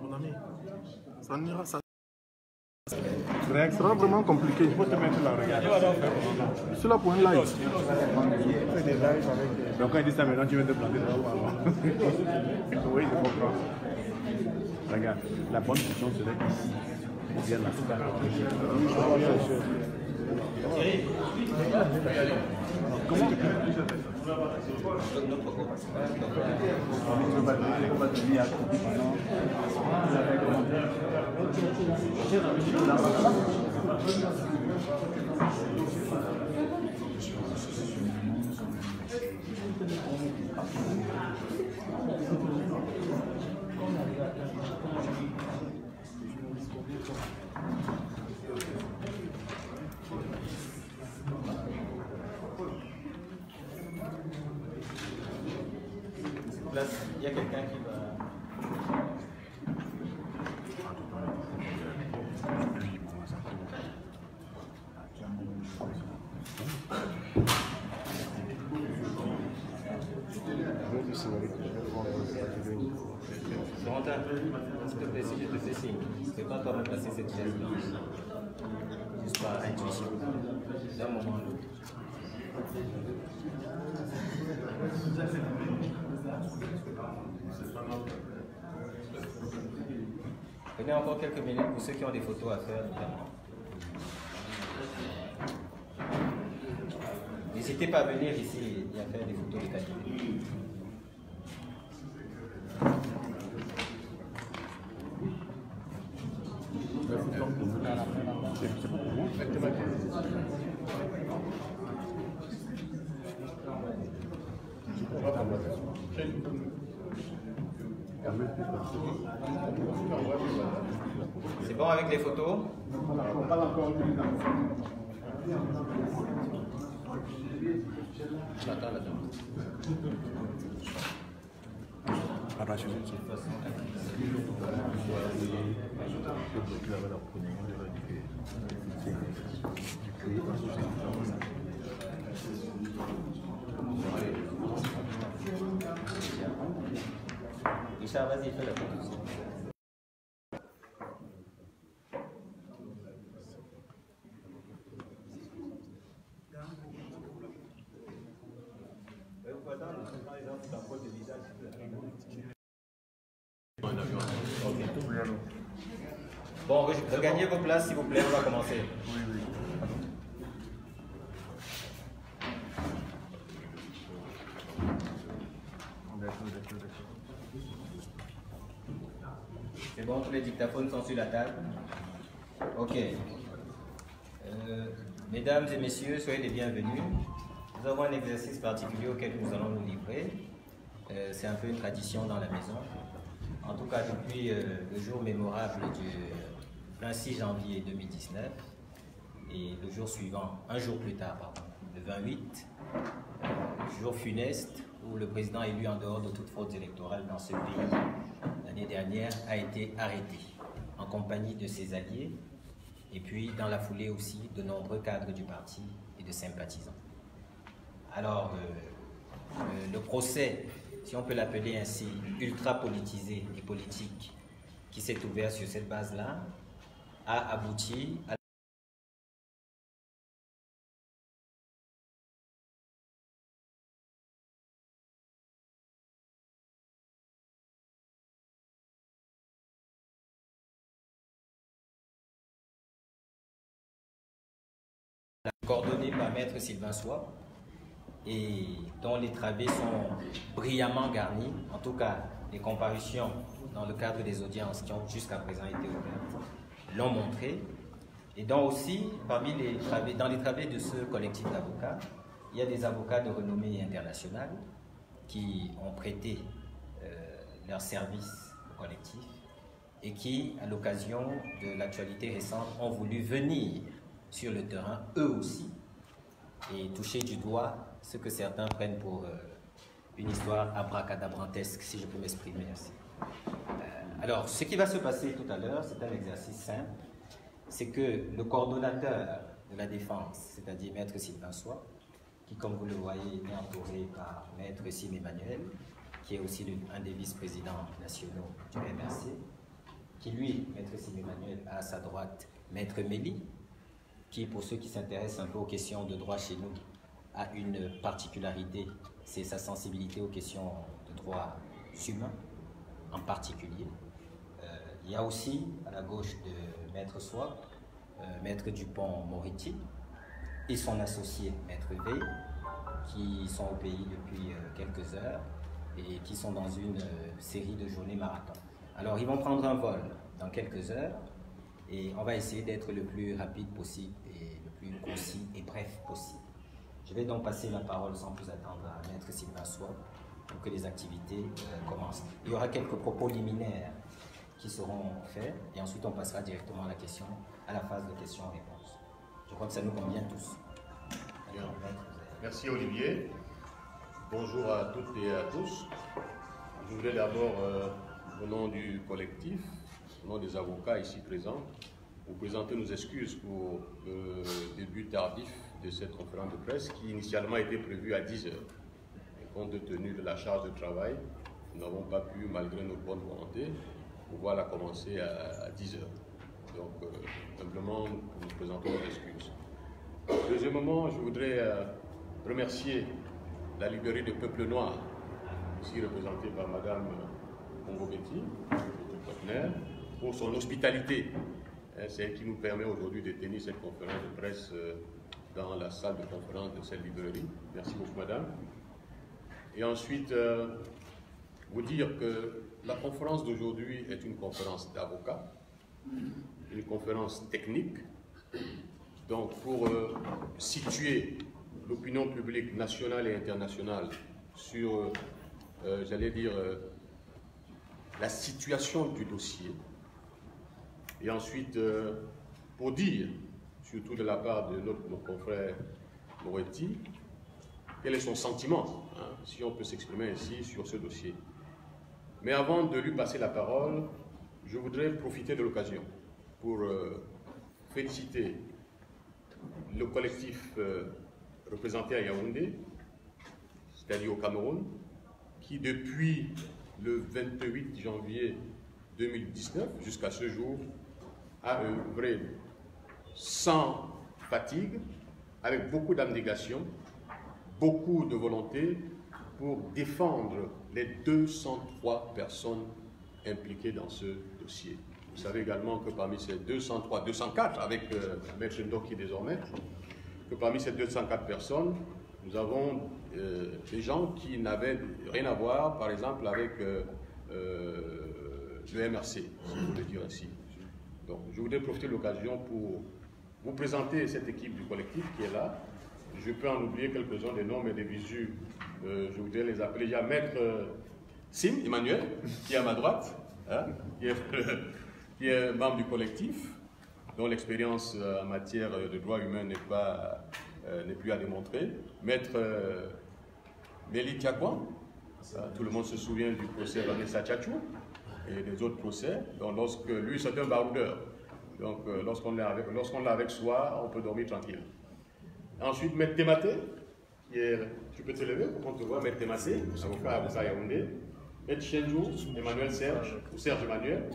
Mon ami, ça n'ira, ça sera vraiment compliqué. Il faut te mettre là, regarde. Je suis là pour un live. Fais des lives avec. Donc quand il dit ça maintenant, tu viens te planter là-bas. Oui, je comprends. Regarde, la bonne question serait qu'ici, on vient là. Comment il y a quelqu'un qui va... Monte un peu, s'il te plaît, si je te fais signe. C'est pas toi remplacer cette chaise-là. Juste par intuition. D'un moment à l'autre. Prenez encore quelques minutes pour ceux qui ont des photos à faire, notamment. N'hésitez pas à venir ici et à faire des photos de qualité. C'est bon avec les photos? J'attends là-dedans. Richard, vas-y, fais la photo. Bon, regagnez vos places s'il vous plaît, on va commencer. C'est bon, tous les dictaphones sont sur la table. Ok. Mesdames et messieurs, soyez les bienvenus. Nous avons un exercice particulier auquel nous allons nous livrer. C'est un peu une tradition dans la maison. En tout cas, depuis le jour mémorable du 26 janvier 2019 et le jour suivant, un jour plus tard, pardon, le 28, jour funeste où le président élu en dehors de toute fraude électorale dans ce pays l'année dernière a été arrêté en compagnie de ses alliés et puis dans la foulée aussi de nombreux cadres du parti et de sympathisants. Alors, le procès, si on peut l'appeler ainsi, ultra politisé et politique, qui s'est ouvert sur cette base-là, a abouti à coordonné par Maître Sylvain Soie et dont les travées sont brillamment garnis, en tout cas les comparutions dans le cadre des audiences qui ont jusqu'à présent été ouvertes l'ont montré, et dont aussi parmi les travées, dans les travées de ce collectif d'avocats, il y a des avocats de renommée internationale qui ont prêté leur service au collectif et qui, à l'occasion de l'actualité récente, ont voulu venir sur le terrain, eux aussi, et toucher du doigt ce que certains prennent pour une histoire abracadabrantesque, si je peux m'exprimer ainsi. Alors, ce qui va se passer tout à l'heure, c'est un exercice simple, c'est que le coordonnateur de la défense, c'est-à-dire Maître Sylvain Soie, qui, comme vous le voyez, est entouré par Maître Sim Emmanuel, qui est aussi un des vice-présidents nationaux du MRC, qui lui, Maître Sylvain Emmanuel, a à sa droite Maître Méli, qui, pour ceux qui s'intéressent un peu aux questions de droit chez nous, a une particularité, c'est sa sensibilité aux questions de droit humain en particulier. Il y a aussi, à la gauche de Maître Soie, Maître Dupont-Moretti et son associé Maître Veil, qui sont au pays depuis quelques heures et qui sont dans une série de journées marathon. Alors, ils vont prendre un vol dans quelques heures et on va essayer d'être le plus rapide possible et le plus concis et bref possible. Je vais donc passer la parole sans plus attendre à Maître Sylvain Soie pour que les activités commencent. Il y aura quelques propos liminaires qui seront faits et ensuite on passera directement à la phase de questions-réponses. Je crois que ça nous convient tous. Alors, merci Olivier. Bonjour à toutes et à tous. Je voulais d'abord, au nom du collectif, au nom des avocats ici présents, vous présenter nos excuses pour le début tardif de cette conférence de presse qui initialement était prévue à 10 h. Et compte tenu de la charge de travail, nous n'avons pas pu, malgré notre bonne volonté, pouvoir la commencer à 10 h. Donc, simplement, nous présentons nos excuses. Deuxièmement, je voudrais remercier la librairie de Peuple Noir, ici représentée par Madame Bongo-Betty, notre partenaire, pour son hospitalité. C'est elle qui nous permet aujourd'hui de tenir cette conférence de presse dans la salle de conférence de cette librairie. Merci beaucoup, Madame. Et ensuite, vous dire que la conférence d'aujourd'hui est une conférence d'avocats, une conférence technique. Donc, pour situer l'opinion publique nationale et internationale sur, j'allais dire, la situation du dossier. Et ensuite, pour dire, surtout de la part de notre confrère Moretti, quel est son sentiment, hein, si on peut s'exprimer ainsi sur ce dossier. Mais avant de lui passer la parole, je voudrais profiter de l'occasion pour féliciter le collectif représenté à Yaoundé, c'est-à-dire au Cameroun, qui depuis le 28 janvier 2019 jusqu'à ce jour a œuvré sans fatigue, avec beaucoup d'abnégation, beaucoup de volonté pour défendre les 203 personnes impliquées dans ce dossier. Vous savez également que parmi ces 203, 204, avec Maître Ndoki désormais, que parmi ces 204 personnes, nous avons des gens qui n'avaient rien à voir, par exemple, avec le MRC, si je voulais dire ainsi. Donc, je voudrais profiter de l'occasion pour vous présenter cette équipe du collectif qui est là. Je peux en oublier quelques-uns des noms et des visus. Je voudrais les appeler. Il y a Maître Sim Emmanuel, qui est à ma droite, hein, qui est membre du collectif, dont l'expérience en matière de droits humains n'est plus à démontrer. Maître Méli Tiakwan, tout le monde se souvient du procès Vanessa Tchatchou et des autres procès. Donc, lorsque lui, c'est un baroudeur. Donc, lorsqu'on l'a avec soi, on peut dormir tranquille. Ensuite, Maître Temate, tu peux te lever pour qu'on te voit, Maître Temate, avocat Yaoundé. Maître Chenjou, Emmanuel Serge, ou Serge Emmanuel,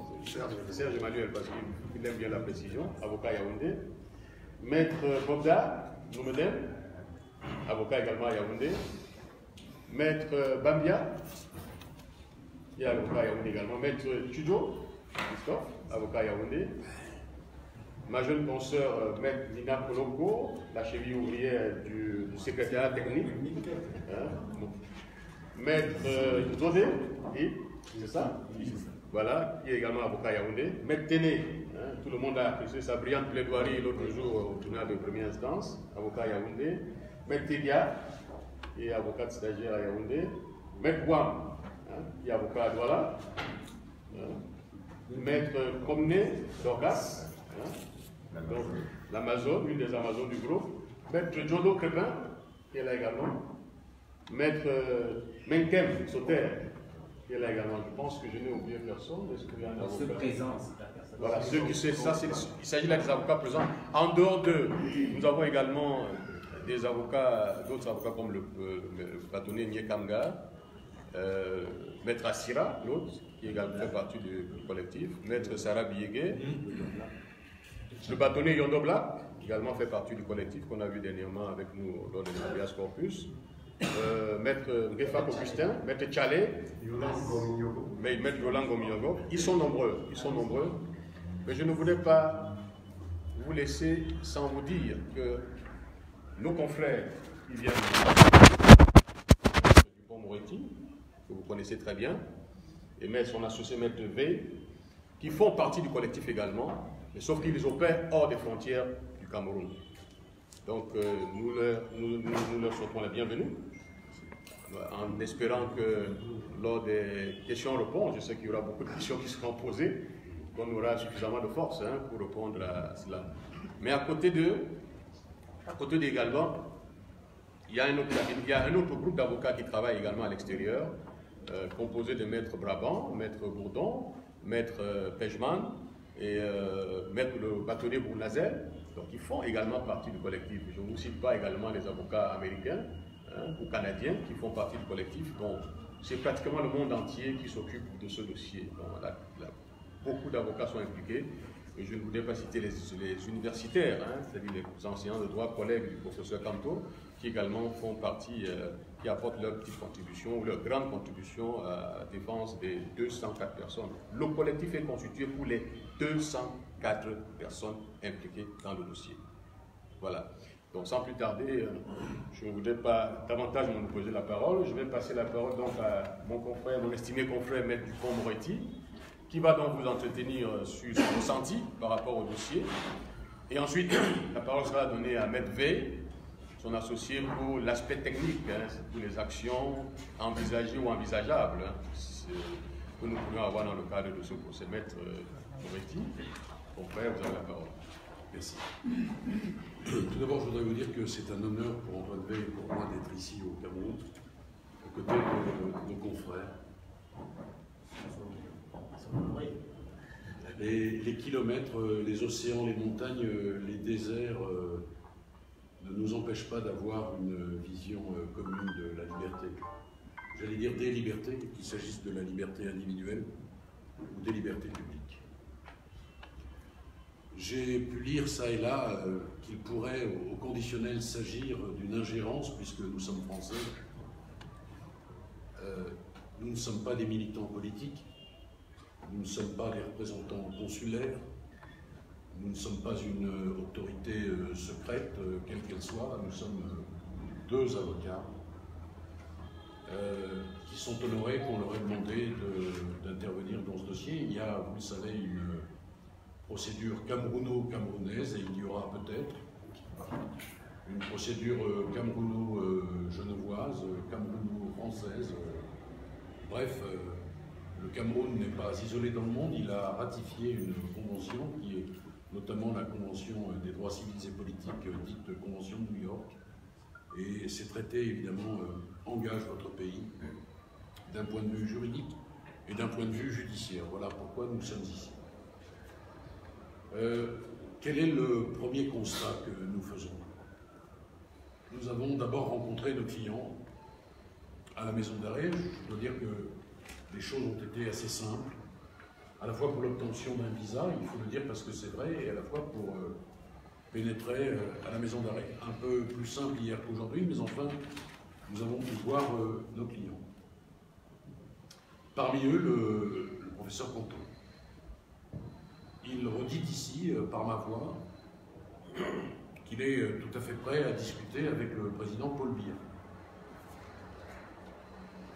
Serge Emmanuel parce qu'il aime bien la précision, avocat Yaoundé. Maître Bobda Noumeden, avocat également à Yaoundé. Maître Bambia, qui est avocat à Yaoundé également. Maître Tudjo, Christophe, avocat à Yaoundé. Ma jeune consoeur, Maître Nina Kolongo, la cheville ouvrière du secrétariat technique. Hein? Maître Zodé, c'est ça? Voilà, qui est également avocat à Yaoundé. Maître Téné, hein, tout le monde a apprécié sa brillante plaidoirie l'autre jour au tribunal de première instance, avocat à Yaoundé. Maître Tédia, qui est avocat stagiaire à Yaoundé. Maître Wam, hein, qui est avocat à Douala. Maître Comné Dorgas, hein, donc l'Amazone, une des Amazones du groupe. Maître Jodo Crépin, qui est là également. Maître Menkem Sauter, qui est là également. Je pense que je n'ai oublié personne. Est-ce qu'il y a un avocat présent? Voilà, ceux qui savent ça, il s'agit là des avocats présents. En dehors d'eux, nous avons également des avocats, d'autres avocats comme le bâtonnier Nye Kamga, Maître Assira, l'autre, qui qui également fait partie du collectif, Maître Sarah Biégué, le bâtonnier Yondo Black, qui également fait partie du collectif qu'on a vu dernièrement avec nous lors de l'Habeas Corpus, Maître Ngefak Augustin, Maître Tchalé, Maître Yolang Gomiyongo. Ils sont nombreux, mais je ne voulais pas vous laisser sans vous dire que nos confrères qui viennent du Pont-Moretti, que vous connaissez très bien, et son associé Maître V, qui font partie du collectif également, mais sauf qu'ils opèrent hors des frontières du Cameroun. Donc nous leur souhaitons la bienvenue, en espérant que lors des questions-réponses, je sais qu'il y aura beaucoup de questions qui seront posées, qu'on aura suffisamment de force pour répondre à cela. Mais à côté d'eux également, il y a un autre groupe d'avocats qui travaillent également à l'extérieur, composé de Maître Brabant, Maître Bourdon, Maître Pejman et Maître le bâtonnier Bournazel. Donc ils font également partie du collectif. Je ne vous cite pas également les avocats américains ou canadiens qui font partie du collectif. Donc c'est pratiquement le monde entier qui s'occupe de ce dossier. Donc, beaucoup d'avocats sont impliqués. Et je ne voulais pas citer les universitaires, c'est-à-dire les enseignants de droit, collègues du professeur Kanto, qui également font partie, qui apportent leur petite contribution, ou leur grande contribution à la défense des 204 personnes. Le collectif est constitué pour les 204 personnes impliquées dans le dossier. Voilà. Donc sans plus tarder, je ne voudrais pas davantage monopoliser la parole. Je vais passer la parole donc à mon confrère, mon estimé confrère, Maître Dupont-Moretti, qui va donc vous entretenir sur son ressenti par rapport au dossier. Et ensuite, la parole sera donnée à Maître V, son associé, pour l'aspect technique, pour les actions envisagées ou envisageables que nous pourrions avoir dans le cadre de ce procès. Maître Moretti, confrère, vous avez la parole. Merci. Tout d'abord, je voudrais vous dire que c'est un honneur pour Antoine Veil et pour moi d'être ici au Cameroun, aux côtés de nos confrères. Les kilomètres, les océans, les montagnes, les déserts ne nous empêchent pas d'avoir une vision commune de la liberté. J'allais dire des libertés, qu'il s'agisse de la liberté individuelle ou des libertés publiques. J'ai pu lire ça et là qu'il pourrait au conditionnel s'agir d'une ingérence, puisque nous sommes français. Nous ne sommes pas des militants politiques. Nous ne sommes pas les représentants consulaires, nous ne sommes pas une autorité secrète, quelle qu'elle soit, nous sommes deux avocats qui sont honorés qu'on leur ait demandé d'intervenir dans ce dossier. Il y a, vous le savez, une procédure camerouno-camerounaise et il y aura peut-être une procédure camerouno-genevoise, camerouno-française, bref. Le Cameroun n'est pas isolé dans le monde, il a ratifié une convention qui est notamment la Convention des droits civils et politiques, dite Convention de New York. Et ces traités, évidemment, engagent votre pays d'un point de vue juridique et d'un point de vue judiciaire. Voilà pourquoi nous sommes ici. Quel est le premier constat que nous faisons? Nous avons d'abord rencontré nos clients à la maison d'arrêt. Je dois dire que les choses ont été assez simples, à la fois pour l'obtention d'un visa, il faut le dire parce que c'est vrai, et à la fois pour pénétrer à la maison d'arrêt. Un peu plus simple hier qu'aujourd'hui, mais enfin, nous avons pu voir nos clients. Parmi eux, le professeur Kanto. Il redit ici, par ma voix, qu'il est tout à fait prêt à discuter avec le président Paul Biya.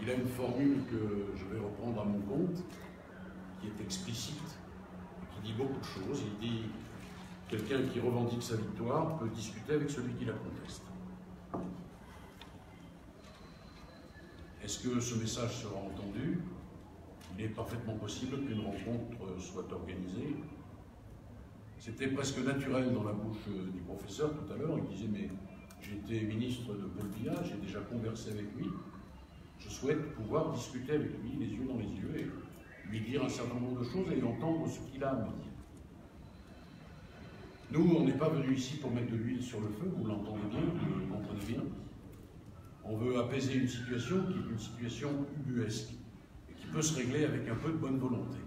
Il a une formule que je vais reprendre à mon compte, qui est explicite, qui dit beaucoup de choses. Il dit « Quelqu'un qui revendique sa victoire peut discuter avec celui qui la conteste ». Est-ce que ce message sera entendu? Il est parfaitement possible qu'une rencontre soit organisée. C'était presque naturel dans la bouche du professeur tout à l'heure. Il disait « Mais j'ai été ministre de Paul Biya, j'ai déjà conversé avec lui. Je souhaite pouvoir discuter avec lui, les yeux dans les yeux, et lui dire un certain nombre de choses et entendre ce qu'il a à me dire. » Nous, on n'est pas venu ici pour mettre de l'huile sur le feu, vous l'entendez bien, vous le comprenez bien. On veut apaiser une situation qui est une situation ubuesque, et qui peut se régler avec un peu de bonne volonté.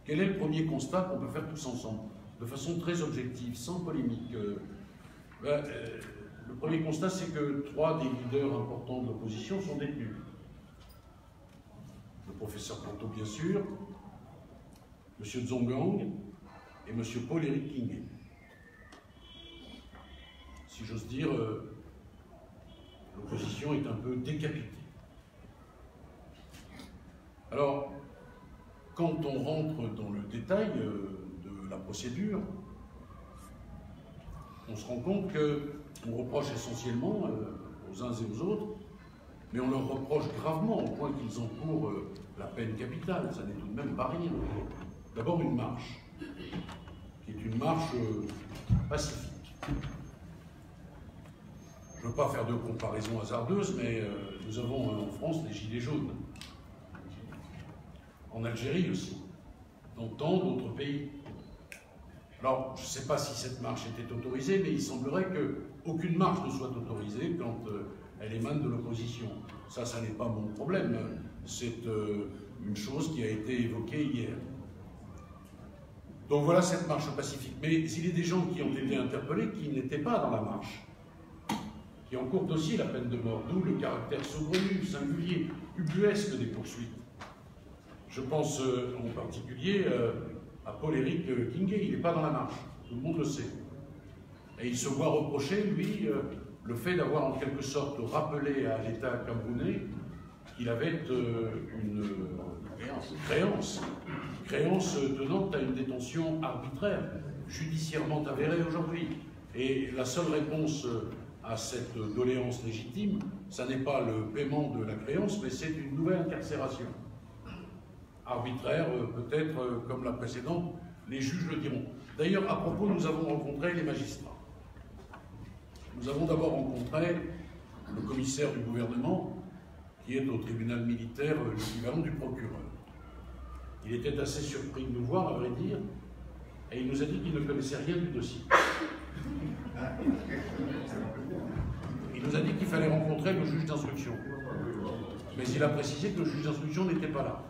Quel est le premier constat qu'on peut faire tous ensemble, de façon très objective, sans polémique? Le premier constat, c'est que 3 des leaders importants de l'opposition sont détenus. Le professeur Planteau, bien sûr, M. Dzonggang et M. Paul-Éric Kingué. Si j'ose dire, l'opposition est un peu décapitée. Alors, quand on rentre dans le détail de la procédure, on se rend compte qu'on reproche essentiellement aux uns et aux autres, mais on leur reproche gravement au point qu'ils encourent la peine capitale. Ça n'est tout de même pas rien. D'abord une marche, qui est une marche pacifique. Je ne veux pas faire de comparaison hasardeuse, mais nous avons en France les Gilets jaunes. En Algérie aussi, dans tant d'autres pays. Alors, je ne sais pas si cette marche était autorisée, mais il semblerait qu'aucune marche ne soit autorisée quand elle émane de l'opposition. Ça n'est pas mon problème. C'est une chose qui a été évoquée hier. Donc voilà cette marche pacifique. Mais il y a des gens qui ont été interpellés qui n'étaient pas dans la marche, qui encourent aussi la peine de mort, d'où le caractère saugrenu, singulier, ubuesque des poursuites. Je pense en particulier à Paul-Éric Kingué, il n'est pas dans la marche, tout le monde le sait. Et il se voit reprocher, lui, le fait d'avoir en quelque sorte rappelé à l'État camerounais qu'il avait une créance tenant à une détention arbitraire, judiciairement avérée aujourd'hui. Et la seule réponse à cette doléance légitime, ça n'est pas le paiement de la créance, mais c'est une nouvelle incarcération. Arbitraire, peut-être comme la précédente, les juges le diront. D'ailleurs, à propos, nous avons rencontré les magistrats. Nous avons d'abord rencontré le commissaire du gouvernement, qui est au tribunal militaire l'équivalent du procureur. Il était assez surpris de nous voir, à vrai dire, et il nous a dit qu'il ne connaissait rien du dossier. Il nous a dit qu'il fallait rencontrer le juge d'instruction. Mais il a précisé que le juge d'instruction n'était pas là.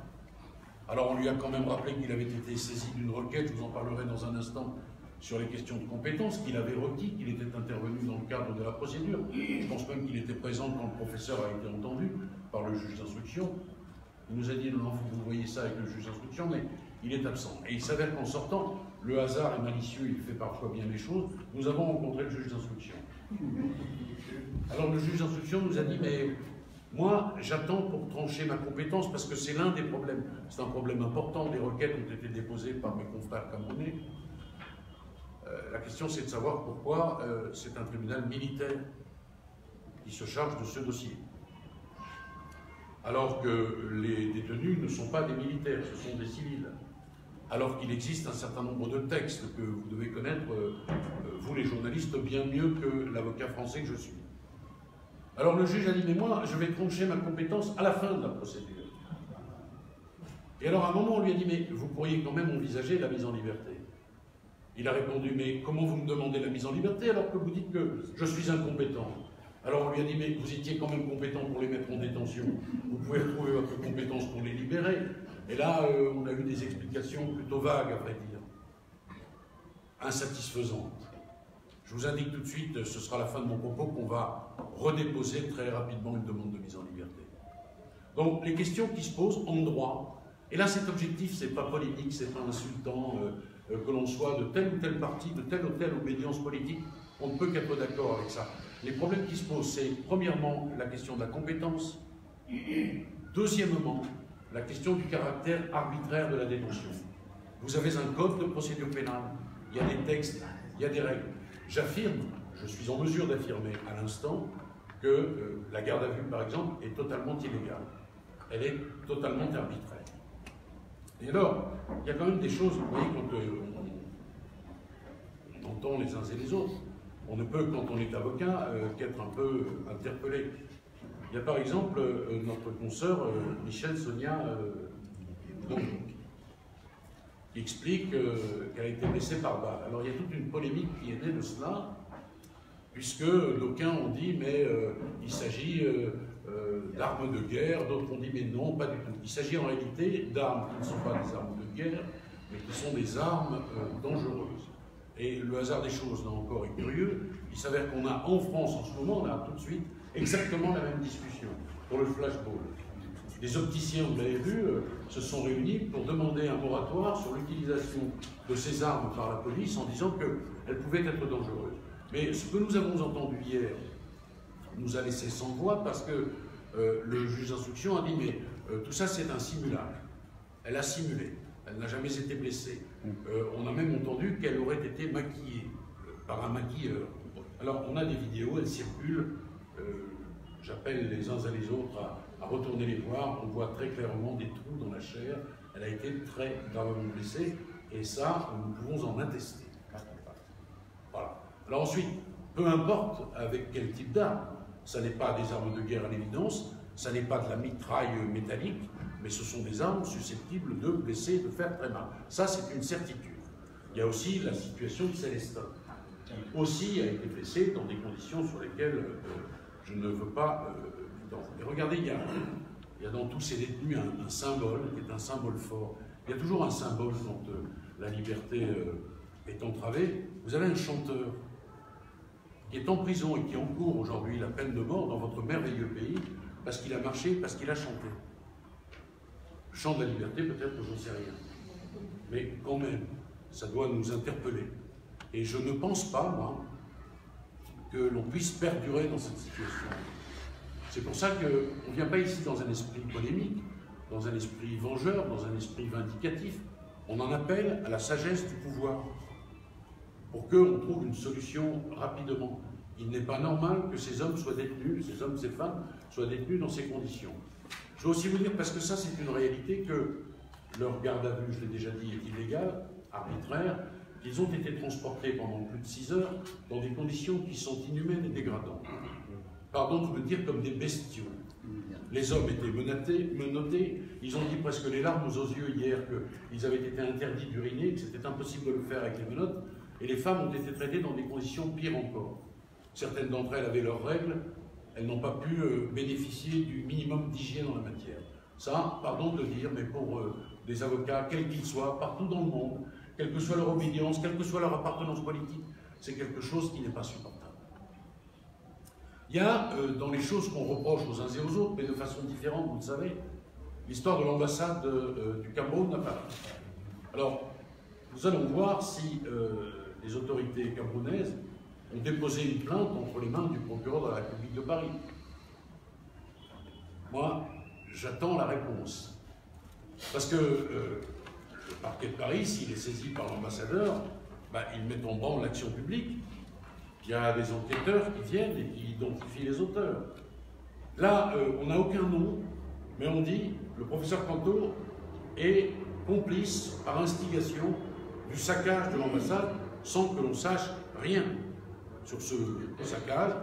Alors on lui a quand même rappelé qu'il avait été saisi d'une requête, je vous en parlerai dans un instant, sur les questions de compétences, qu'il avait requis, qu'il était intervenu dans le cadre de la procédure. Je pense même qu'il était présent quand le professeur a été entendu par le juge d'instruction. Il nous a dit, non, vous voyez ça avec le juge d'instruction, mais il est absent. Et il s'avère qu'en sortant, le hasard est malicieux, il fait parfois bien les choses, nous avons rencontré le juge d'instruction. Alors le juge d'instruction nous a dit, mais moi, j'attends pour trancher ma compétence, parce que c'est l'un des problèmes. C'est un problème important, des requêtes ont été déposées par mes confrères camerounais. La question, c'est de savoir pourquoi c'est un tribunal militaire qui se charge de ce dossier. Alors que les détenus ne sont pas des militaires, ce sont des civils. Alors qu'il existe un certain nombre de textes que vous devez connaître, vous les journalistes, bien mieux que l'avocat français que je suis. Alors le juge a dit, mais moi, je vais trancher ma compétence à la fin de la procédure. Et alors à un moment, on lui a dit, mais vous pourriez quand même envisager la mise en liberté. Il a répondu, mais comment vous me demandez la mise en liberté alors que vous dites que je suis incompétent? Alors on lui a dit, mais vous étiez quand même compétent pour les mettre en détention. Vous pouvez retrouver votre compétence pour les libérer. Et là, on a eu des explications plutôt vagues, à vrai dire. Insatisfaisantes. Je vous indique tout de suite, ce sera la fin de mon propos, qu'on va redéposer très rapidement une demande de mise en liberté. Donc les questions qui se posent en droit, et là cet objectif, c'est pas polémique, c'est pas insultant, que l'on soit de telle ou telle partie, de telle ou telle obédience politique, on ne peut qu'être d'accord avec ça. Les problèmes qui se posent, c'est premièrement la question de la compétence, deuxièmement la question du caractère arbitraire de la détention. Vous avez un code de procédure pénale, il y a des textes, il y a des règles. J'affirme, je suis en mesure d'affirmer à l'instant que la garde à vue, par exemple, est totalement illégale. Elle est totalement arbitraire. Et alors, il y a quand même des choses, vous voyez, quand on entend les uns et les autres, on ne peut, quand on est avocat, qu'être un peu interpellé. Il y a par exemple notre consoeur Michel Sonia qui explique qu'elle a été blessée par balle. Alors il y a toute une polémique qui est née de cela, puisque d'aucuns ont dit, mais il s'agit d'armes de guerre, d'autres ont dit mais non, pas du tout. Il s'agit en réalité d'armes qui ne sont pas des armes de guerre, mais qui sont des armes dangereuses. Et le hasard des choses, là encore, est curieux. Il s'avère qu'on a en France en ce moment, là, tout de suite, exactement la même discussion pour le flashball. Les opticiens, vous l'avez vu, se sont réunis pour demander un moratoire sur l'utilisation de ces armes par la police en disant qu'elles pouvaient être dangereuses. Mais ce que nous avons entendu hier nous a laissé sans voix parce que le juge d'instruction a dit mais tout ça c'est un simulacre. Elle a simulé, elle n'a jamais été blessée. On a même entendu qu'elle aurait été maquillée par un maquilleur. Alors on a des vidéos, elles circulent, j'appelle les uns et les autres à retourner les voir, on voit très clairement des trous dans la chair, elle a été très gravement blessée et ça nous pouvons en attester. Voilà. Alors ensuite, peu importe avec quel type d'arme, ça n'est pas des armes de guerre à l'évidence, ça n'est pas de la mitraille métallique, mais ce sont des armes susceptibles de blesser, de faire très mal. Ça, c'est une certitude. Il y a aussi la situation de Célestin, qui aussi a été blessé dans des conditions sur lesquelles je ne veux pas... Mais regardez, il y a dans tous ces détenus un symbole, qui est un symbole fort. Il y a toujours un symbole quand la liberté est entravée. Vous avez un chanteur qui est en prison et qui encourt aujourd'hui la peine de mort dans votre merveilleux pays parce qu'il a marché, parce qu'il a chanté. Le chant de la liberté, peut-être que j'en sais rien. Mais quand même, ça doit nous interpeller. Et je ne pense pas, moi, que l'on puisse perdurer dans cette situation. C'est pour ça qu'on ne vient pas ici dans un esprit polémique, dans un esprit vengeur, dans un esprit vindicatif. On en appelle à la sagesse du pouvoir pour qu'on trouve une solution rapidement. Il n'est pas normal que ces hommes soient détenus, ces hommes, ces femmes, soient détenus dans ces conditions. Je veux aussi vous dire, parce que ça c'est une réalité, que leur garde à vue, je l'ai déjà dit, est illégale, arbitraire, qu'ils ont été transportés pendant plus de 6 heures dans des conditions qui sont inhumaines et dégradantes. Pardon de me dire comme des bestiaux. Les hommes étaient menottés, ils ont dit presque les larmes aux yeux hier qu'ils avaient été interdits d'uriner, que c'était impossible de le faire avec les menottes, et les femmes ont été traitées dans des conditions pires encore. Certaines d'entre elles avaient leurs règles, elles n'ont pas pu bénéficier du minimum d'hygiène en la matière. Ça, pardon de le dire, mais pour des avocats, quels qu'ils soient, partout dans le monde, quelle que soit leur obédience, quelle que soit leur appartenance politique, c'est quelque chose qui n'est pas supportable. Il y a dans les choses qu'on reproche aux uns et aux autres, mais de façon différente, vous le savez, l'histoire de l'ambassade du Cameroun à Paris. Alors, nous allons voir si les autorités camerounaises ont déposé une plainte entre les mains du procureur de la République de Paris. Moi, j'attends la réponse. Parce que le parquet de Paris, s'il est saisi par l'ambassadeur, il met en branle l'action publique. Il y a des enquêteurs qui viennent et qui identifient les auteurs. Là, on n'a aucun nom, mais on dit le professeur Canto est complice par instigation du saccage de l'ambassade sans que l'on sache rien sur ce saccage,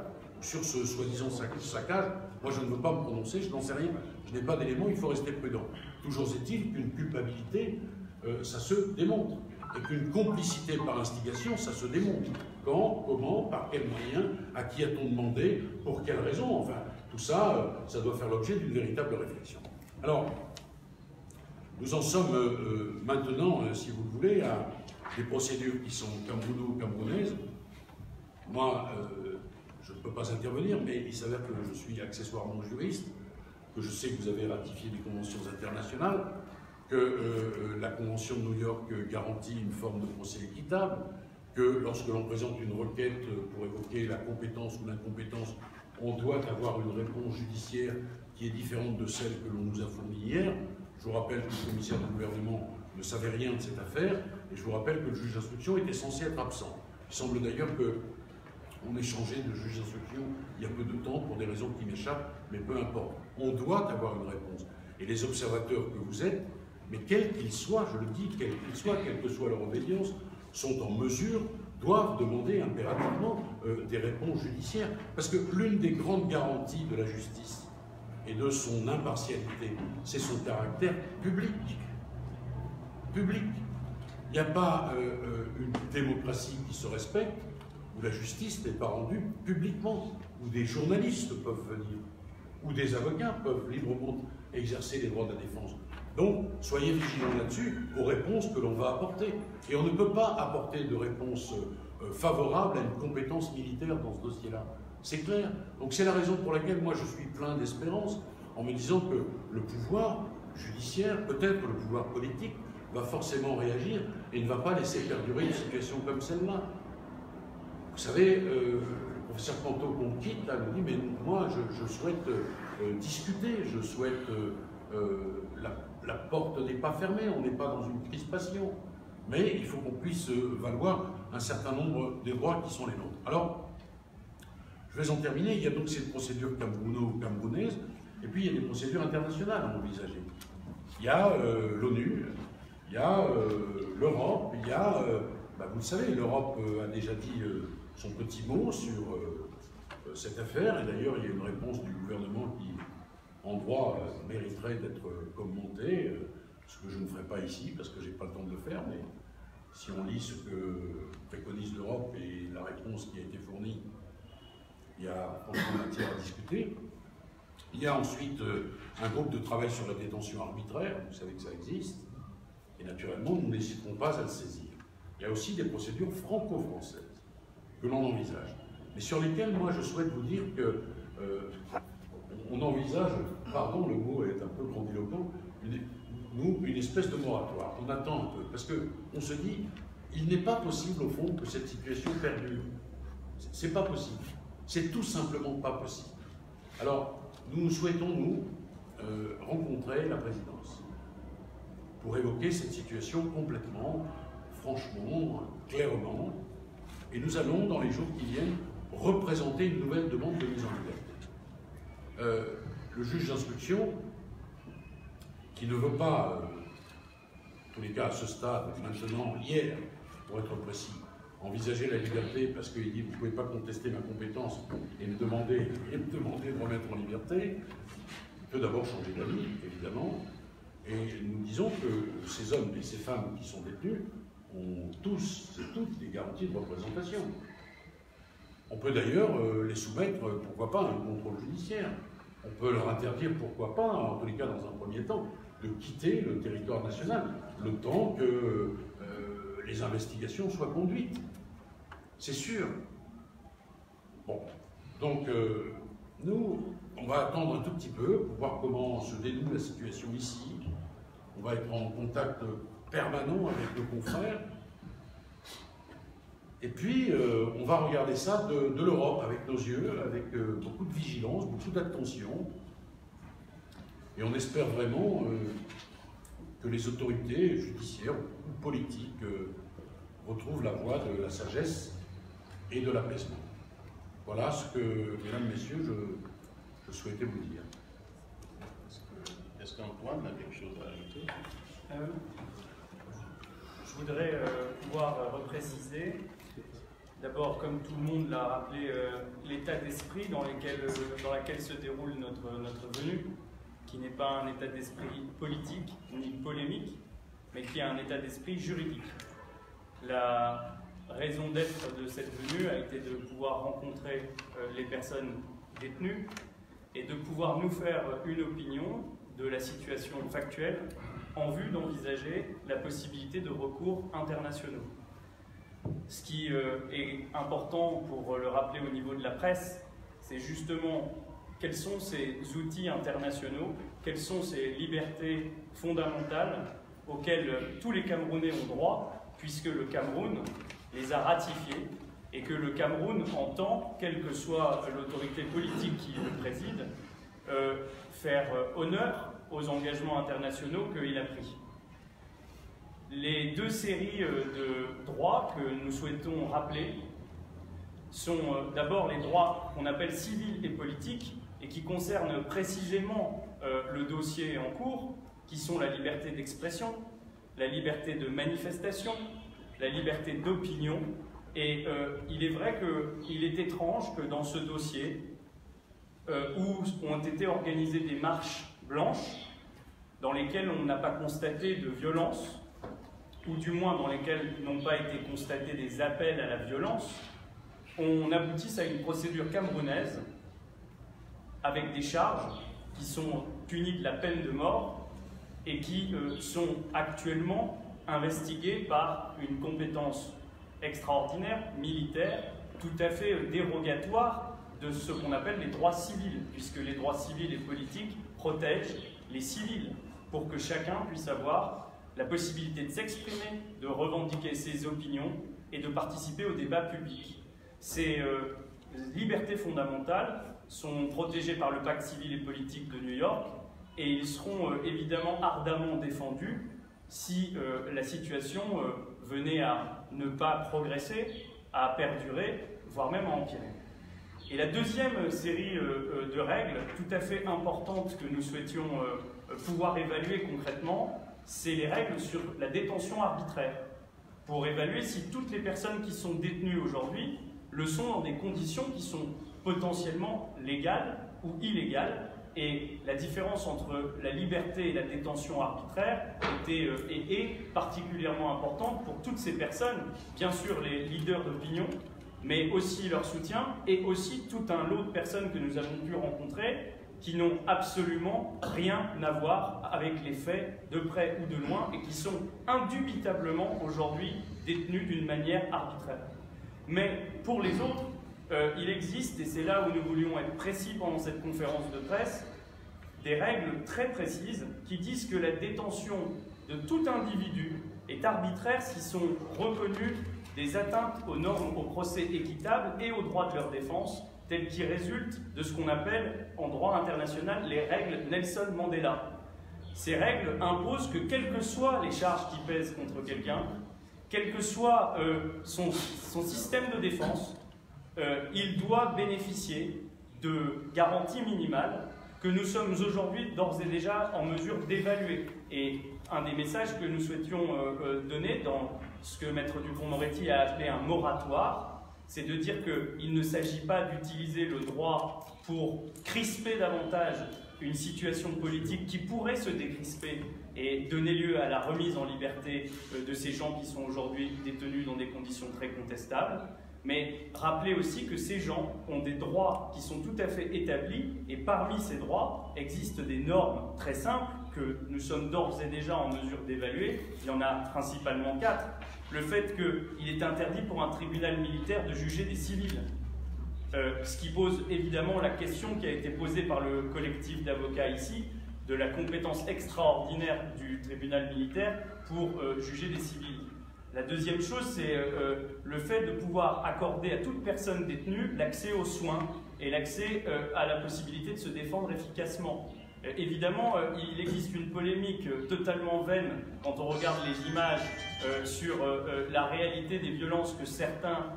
sur ce soi-disant saccage. Moi, je ne veux pas me prononcer, je n'en sais rien, je n'ai pas d'éléments, il faut rester prudent. Toujours est-il qu'une culpabilité, ça se démontre, et qu'une complicité par instigation, ça se démontre. Quand, comment, par quels moyens, à qui a-t-on demandé, pour quelles raisons, enfin, tout ça, ça doit faire l'objet d'une véritable réflexion. Alors, nous en sommes maintenant, si vous le voulez, à des procédures qui sont camerounaises. Moi, je ne peux pas intervenir, mais il s'avère que je suis accessoirement juriste, que je sais que vous avez ratifié des conventions internationales, que la Convention de New York garantit une forme de procès équitable, que lorsque l'on présente une requête pour évoquer la compétence ou l'incompétence, on doit avoir une réponse judiciaire qui est différente de celle que l'on nous a fournie hier. Je vous rappelle que le commissaire du gouvernement ne savait rien de cette affaire, et je vous rappelle que le juge d'instruction était censé être absent. Il semble d'ailleurs qu'on ait changé de juge d'instruction il y a peu de temps pour des raisons qui m'échappent, mais peu importe. On doit avoir une réponse. Et les observateurs que vous êtes, mais quels qu'ils soient, je le dis, quels qu'ils soient, quelle que soit leur obédience, sont en mesure, doivent demander impérativement des réponses judiciaires. Parce que l'une des grandes garanties de la justice et de son impartialité, c'est son caractère public. Public. Il n'y a pas une démocratie qui se respecte où la justice n'est pas rendue publiquement, où des journalistes peuvent venir. où des avocats peuvent librement exercer les droits de la défense. Donc, soyez vigilants là-dessus aux réponses que l'on va apporter. Et on ne peut pas apporter de réponse favorable à une compétence militaire dans ce dossier-là. C'est clair. Donc c'est la raison pour laquelle moi je suis plein d'espérance, en me disant que le pouvoir judiciaire, peut-être le pouvoir politique, va forcément réagir et ne va pas laisser perdurer une situation comme celle-là. Vous savez, le professeur Canto qu'on quitte, là, nous dit, mais moi je souhaite discuter, je souhaite... la porte n'est pas fermée, on n'est pas dans une crispation. Mais il faut qu'on puisse valoir un certain nombre des droits qui sont les nôtres. Alors, je vais en terminer. Il y a donc cette procédure camerounaise, et puis il y a des procédures internationales à envisager. Il y a l'ONU, il y a l'Europe, il y a... vous le savez, l'Europe a déjà dit son petit mot sur cette affaire, et d'ailleurs il y a une réponse du gouvernement qui, en droit, mériterait d'être commentée, ce que je ne ferai pas ici, parce que je n'ai pas le temps de le faire, mais si on lit ce que préconise l'Europe et la réponse qui a été fournie, il y a franchement matière à discuter. Il y a ensuite un groupe de travail sur la détention arbitraire, vous savez que ça existe, et naturellement, nous n'hésiterons pas à le saisir. Il y a aussi des procédures franco-françaises que l'on envisage, mais sur lesquelles, moi, je souhaite vous dire que on envisage, pardon, le mot est un peu grandiloquent, une espèce de moratoire. On attend un peu, parce qu'on se dit, il n'est pas possible, au fond, que cette situation perdure. C'est pas possible. C'est tout simplement pas possible. Alors, nous souhaitons, nous, rencontrer la présidence pour évoquer cette situation complètement, franchement, clairement, et nous allons, dans les jours qui viennent, représenter une nouvelle demande de mise en liberté. Le juge d'instruction, qui ne veut pas, en tous les cas à ce stade, maintenant, hier, pour être précis, envisager la liberté parce qu'il dit « vous ne pouvez pas contester ma compétence et me demander de remettre en liberté », il peut d'abord changer d'avis, évidemment, et nous disons que ces hommes et ces femmes qui sont détenus ont tous et toutes des garanties de représentation. On peut d'ailleurs les soumettre, pourquoi pas, à un contrôle judiciaire. On peut leur interdire, pourquoi pas, en tous les cas dans un premier temps, de quitter le territoire national, le temps que les investigations soient conduites. C'est sûr. Bon, donc nous, on va attendre un tout petit peu pour voir comment se dénoue la situation ici. On va être en contact permanent avec nos confrères. Et puis, on va regarder ça de l'Europe avec nos yeux, avec beaucoup de vigilance, beaucoup d'attention. Et on espère vraiment que les autorités judiciaires ou politiques retrouvent la voie de la sagesse et de l'apaisement. Voilà ce que, mesdames, messieurs, je souhaitais vous dire. Est-ce qu'Antoine a quelque chose à ajouter? Je voudrais pouvoir repréciser, d'abord, comme tout le monde l'a rappelé, l'état d'esprit dans lequel se déroule notre venue, qui n'est pas un état d'esprit politique ni polémique, mais qui est un état d'esprit juridique. La raison d'être de cette venue a été de pouvoir rencontrer les personnes détenues et de pouvoir nous faire une opinion de la situation factuelle en vue d'envisager la possibilité de recours internationaux. Ce qui est important pour le rappeler au niveau de la presse, c'est justement quels sont ces outils internationaux, quelles sont ces libertés fondamentales auxquelles tous les Camerounais ont droit, puisque le Cameroun les a ratifiés et que le Cameroun entend, quelle que soit l'autorité politique qui le préside, faire honneur aux engagements internationaux qu'il a pris. Les deux séries de droits que nous souhaitons rappeler sont d'abord les droits qu'on appelle civils et politiques et qui concernent précisément le dossier en cours, qui sont la liberté d'expression, la liberté de manifestation, la liberté d'opinion. Et il est vrai qu'il est étrange que dans ce dossier, où ont été organisées des marches blanches, dans lesquelles on n'a pas constaté de violence, ou du moins dans lesquelles n'ont pas été constatés des appels à la violence, on aboutisse à une procédure camerounaise avec des charges qui sont punies de la peine de mort et qui sont actuellement investiguées par une compétence extraordinaire, militaire, tout à fait dérogatoire de ce qu'on appelle les droits civils, puisque les droits civils et politiques protègent les civils pour que chacun puisse avoir la possibilité de s'exprimer, de revendiquer ses opinions et de participer au débat public. Ces libertés fondamentales sont protégées par le pacte civil et politique de New York et ils seront évidemment ardemment défendus si la situation venait à ne pas progresser, à perdurer, voire même à empirer. Et la deuxième série de règles tout à fait importantes que nous souhaitions pouvoir évaluer concrètement, c'est les règles sur la détention arbitraire, pour évaluer si toutes les personnes qui sont détenues aujourd'hui le sont dans des conditions qui sont potentiellement légales ou illégales. Et la différence entre la liberté et la détention arbitraire est particulièrement importante pour toutes ces personnes, bien sûr les leaders d'opinion, mais aussi leur soutien, et aussi tout un lot de personnes que nous avons pu rencontrer qui n'ont absolument rien à voir avec les faits de près ou de loin et qui sont indubitablement aujourd'hui détenus d'une manière arbitraire. Mais pour les autres, il existe, et c'est là où nous voulions être précis pendant cette conférence de presse, des règles très précises qui disent que la détention de tout individu est arbitraire s'ils sont reconnus des atteintes aux normes au procès équitable et aux droits de leur défense, telles qui résultent de ce qu'on appelle en droit international les règles Nelson Mandela. Ces règles imposent que quelles que soient les charges qui pèsent contre quelqu'un, quel que soit son système de défense, il doit bénéficier de garanties minimales que nous sommes aujourd'hui d'ores et déjà en mesure d'évaluer. Et un des messages que nous souhaitions donner dans ce que Maître Dupond-Moretti a appelé un moratoire, c'est de dire qu'il ne s'agit pas d'utiliser le droit pour crisper davantage une situation politique qui pourrait se décrisper et donner lieu à la remise en liberté de ces gens qui sont aujourd'hui détenus dans des conditions très contestables, mais rappeler aussi que ces gens ont des droits qui sont tout à fait établis, et parmi ces droits existent des normes très simples que nous sommes d'ores et déjà en mesure d'évaluer. Il y en a principalement 4. Le fait qu'il est interdit pour un tribunal militaire de juger des civils. Ce qui pose évidemment la question qui a été posée par le collectif d'avocats ici, de la compétence extraordinaire du tribunal militaire pour juger des civils. La deuxième chose, c'est le fait de pouvoir accorder à toute personne détenue l'accès aux soins et l'accès à la possibilité de se défendre efficacement. Évidemment, il existe une polémique totalement vaine quand on regarde les images sur la réalité des violences que certains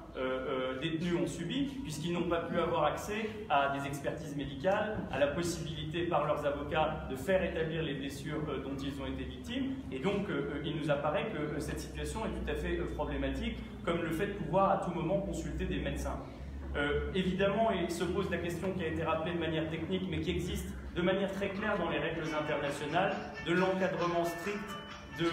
détenus ont subies, puisqu'ils n'ont pas pu avoir accès à des expertises médicales, à la possibilité par leurs avocats de faire établir les blessures dont ils ont été victimes. Et donc, il nous apparaît que cette situation est tout à fait problématique, comme le fait de pouvoir à tout moment consulter des médecins. Évidemment, il se pose la question qui a été rappelée de manière technique, mais qui existe de manière très claire dans les règles internationales, de l'encadrement strict de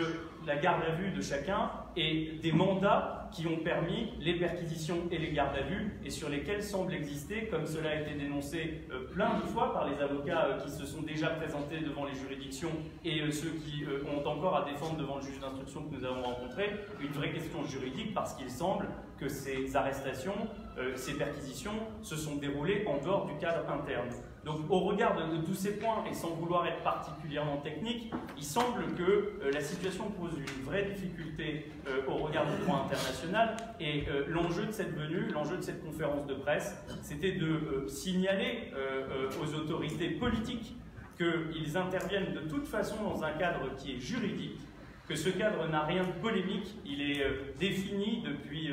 la garde à vue de chacun et des mandats qui ont permis les perquisitions et les gardes à vue et sur lesquels semble exister, comme cela a été dénoncé plein de fois par les avocats qui se sont déjà présentés devant les juridictions et ceux qui ont encore à défendre devant le juge d'instruction que nous avons rencontré, une vraie question juridique parce qu'il semble que ces arrestations, ces perquisitions se sont déroulées en dehors du cadre interne. Donc au regard de tous ces points, et sans vouloir être particulièrement technique, il semble que la situation pose une vraie difficulté au regard du droit international, et l'enjeu de cette venue, l'enjeu de cette conférence de presse, c'était de signaler aux autorités politiques qu'ils interviennent de toute façon dans un cadre qui est juridique, que ce cadre n'a rien de polémique, il est défini depuis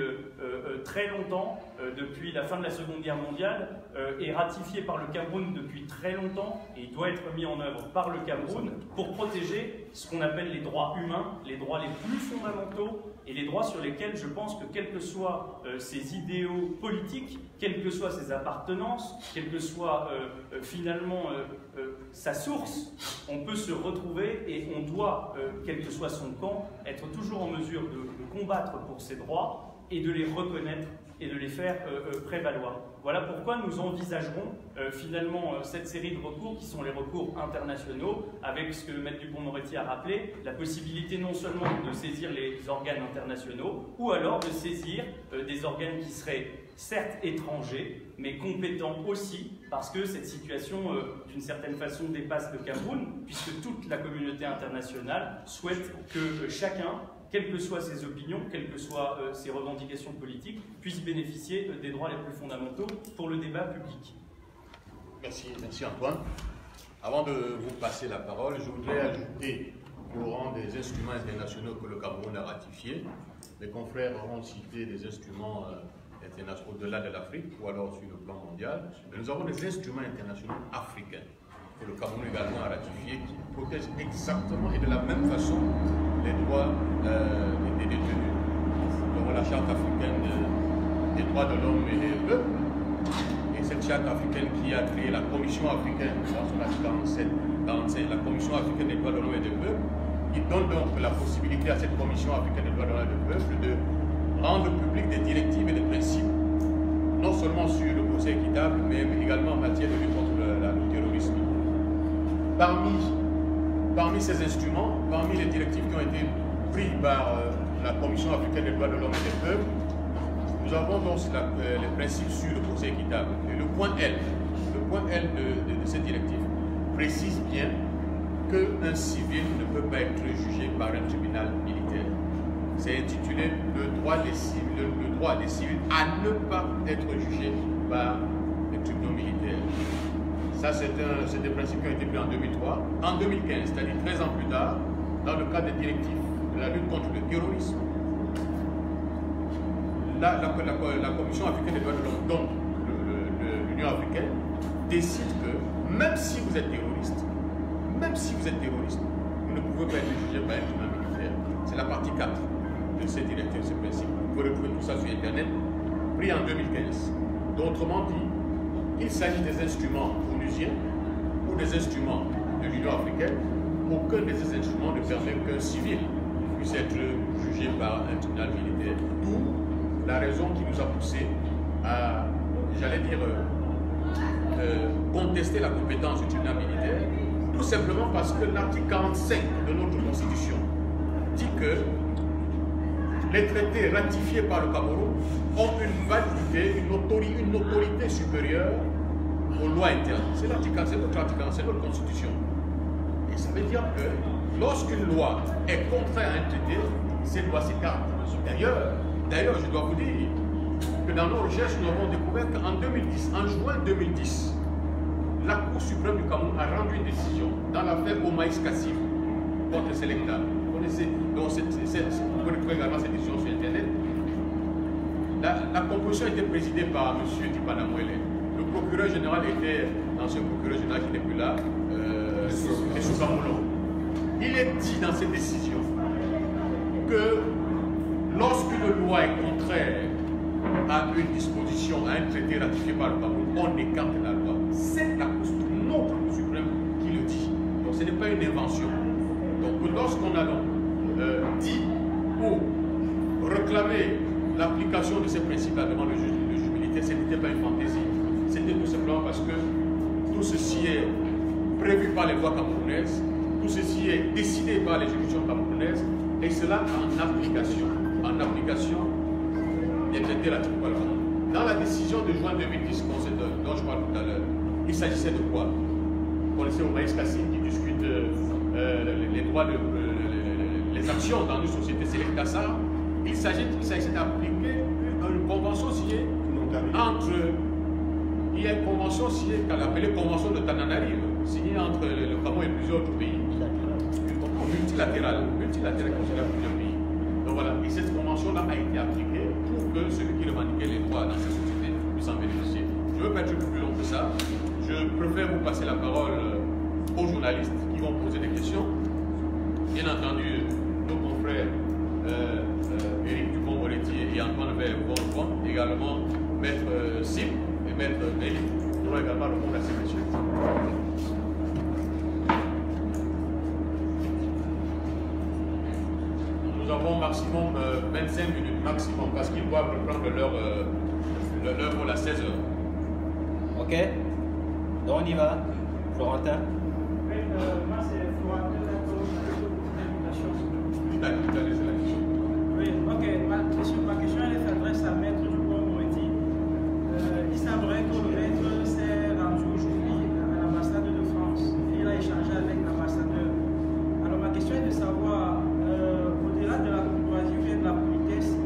très longtemps, depuis la fin de la Seconde Guerre mondiale, et ratifié par le Cameroun depuis très longtemps, et il doit être mis en œuvre par le Cameroun pour protéger ce qu'on appelle les droits humains, les droits les plus fondamentaux, et les droits sur lesquels je pense que quels que soient ses idéaux politiques, quelles que soient ses appartenances, quelle que soit finalement sa source, on peut se retrouver et on doit, quel que soit son camp, être toujours en mesure de combattre pour ses droits et de les reconnaître et de les faire prévaloir. Voilà pourquoi nous envisagerons finalement cette série de recours qui sont les recours internationaux, avec ce que le maître Dupond-Moretti a rappelé, la possibilité non seulement de saisir les organes internationaux, ou alors de saisir des organes qui seraient certes étrangers, mais compétents aussi, parce que cette situation, d'une certaine façon, dépasse le Cameroun, puisque toute la communauté internationale souhaite que chacun, quelles que soient ses opinions, quelles que soient ses revendications politiques, puisse bénéficier des droits les plus fondamentaux pour le débat public. Merci Antoine. Avant de vous passer la parole, je voudrais ajouter au rang des instruments internationaux que le Cameroun a ratifiés. Les confrères ont cité des instruments internationaux au-delà de l'Afrique ou alors sur le plan mondial. Mais nous avons des instruments internationaux africains que le Cameroun également a ratifiés qui protègent exactement et de la même façon les droits des détenus. Donc la charte africaine des droits de l'homme et des peuples, et cette charte africaine qui a créé la Commission africaine, dans son article 47, la Commission africaine des droits de l'homme et des peuples, qui donne donc la possibilité à cette Commission africaine des droits de l'homme et des peuples de rendre public des directives et des principes, non seulement sur le procès équitable, mais également en matière de lutte contre le terrorisme. Parmi ces instruments, parmi les directives qui ont été prises par la Commission africaine des droits de l'homme et des peuples, nous avons donc les principes sur le procès équitable. Et le point L de cette directive précise bien qu'un civil ne peut pas être jugé par un tribunal militaire. C'est intitulé le droit des civils à ne pas être jugé par les tribunaux militaires. Ça, c'est des principes qui ont été pris en 2003. En 2015, c'est-à-dire 13 ans plus tard, dans le cadre des directives de la lutte contre le terrorisme, la Commission africaine des droits de l'homme, donc l'Union africaine, décide que même si vous êtes terroriste, vous ne pouvez pas être jugé par un tribunal militaire. C'est la partie 4 de ces directives, ces principes. Vous pouvez retrouver tout ça sur Internet, pris en 2015. Autrement dit, il s'agit des instruments onusiens ou des instruments de l'Union africaine. Aucun de ces instruments ne permet qu'un civil puisse être jugé par un tribunal militaire. D'où la raison qui nous a poussé à, j'allais dire, contester la compétence du tribunal militaire, tout simplement parce que l'article 45 de notre Constitution dit que les traités ratifiés par le Cameroun ont une validité, une autorité supérieure aux lois internes. C'est l'article 45, c'est notre Constitution. Et ça veut dire que lorsqu'une loi est contraire à un traité, cette loi s'écarte. D'ailleurs, je dois vous dire que dans nos recherches, nous avons découvert qu'en juin 2010, la Cour suprême du Cameroun a rendu une décision dans l'affaire Omaïs Kassim contre Selecta. Vous connaissez, donc vous pouvez retrouver également cette décision sur Internet. La composition était présidée par M. Tipana Mwele. Le procureur général était l'ancien procureur général qui n'est plus là, M. Soukamolo. Il est dit dans cette décision que lorsqu'une loi est contraire à une disposition, à un traité ratifié par le Cameroun, on écarte la loi. C'est la Cour suprême qui le dit. Donc ce n'est pas une invention. Donc lorsqu'on a dit ou réclamé l'application de ces principes-là devant le juge militaire, ce n'était pas une fantaisie. C'était tout simplement parce que tout ceci est prévu par les lois camerounaises, tout ceci est décidé par les juridictions camerounaises, et cela en application des traités ratifiés par le Cameroun. Dans la décision de juin 2010, dont je parle tout à l'heure, il s'agissait de quoi? Vous connaissez Omaïs Kassim qui discute les droits les actions dans une société Selecta. Il s'agissait d'appliquer une convention signée entre. Il y a une convention signée qu'elle appelée Convention de Tananarive, signée entre le Cameroun et plusieurs autres pays. Multilatérale concernant plusieurs pays. Donc voilà, et cette convention-là a été appliquée pour que celui qui revendiquait les droits dans cette société puisse en bénéficier. Je ne veux pas être plus long que ça. Je préfère vous passer la parole aux journalistes qui vont poser des questions. Bien entendu, nos confrères Éric Dupond-Moretti et Antoine Bonnepoint, également Maître Sim et Maître Nelly, pourront également répondre à ces questions. Nous avons maximum 25 minutes maximum parce qu'ils doivent reprendre leur pour la 16h. Ok? Donc on y va. Florentin? Oui, moi c'est Florentin, oui, ok. Ma question elle s'adresse à Maître Dupont-Moretti. Il semblerait que le maître s'est rendu aujourd'hui à l'ambassade de France et il a échangé avec l'ambassadeur. Alors ma question est de savoir, au-delà de la courtoisie ou bien de la politesse,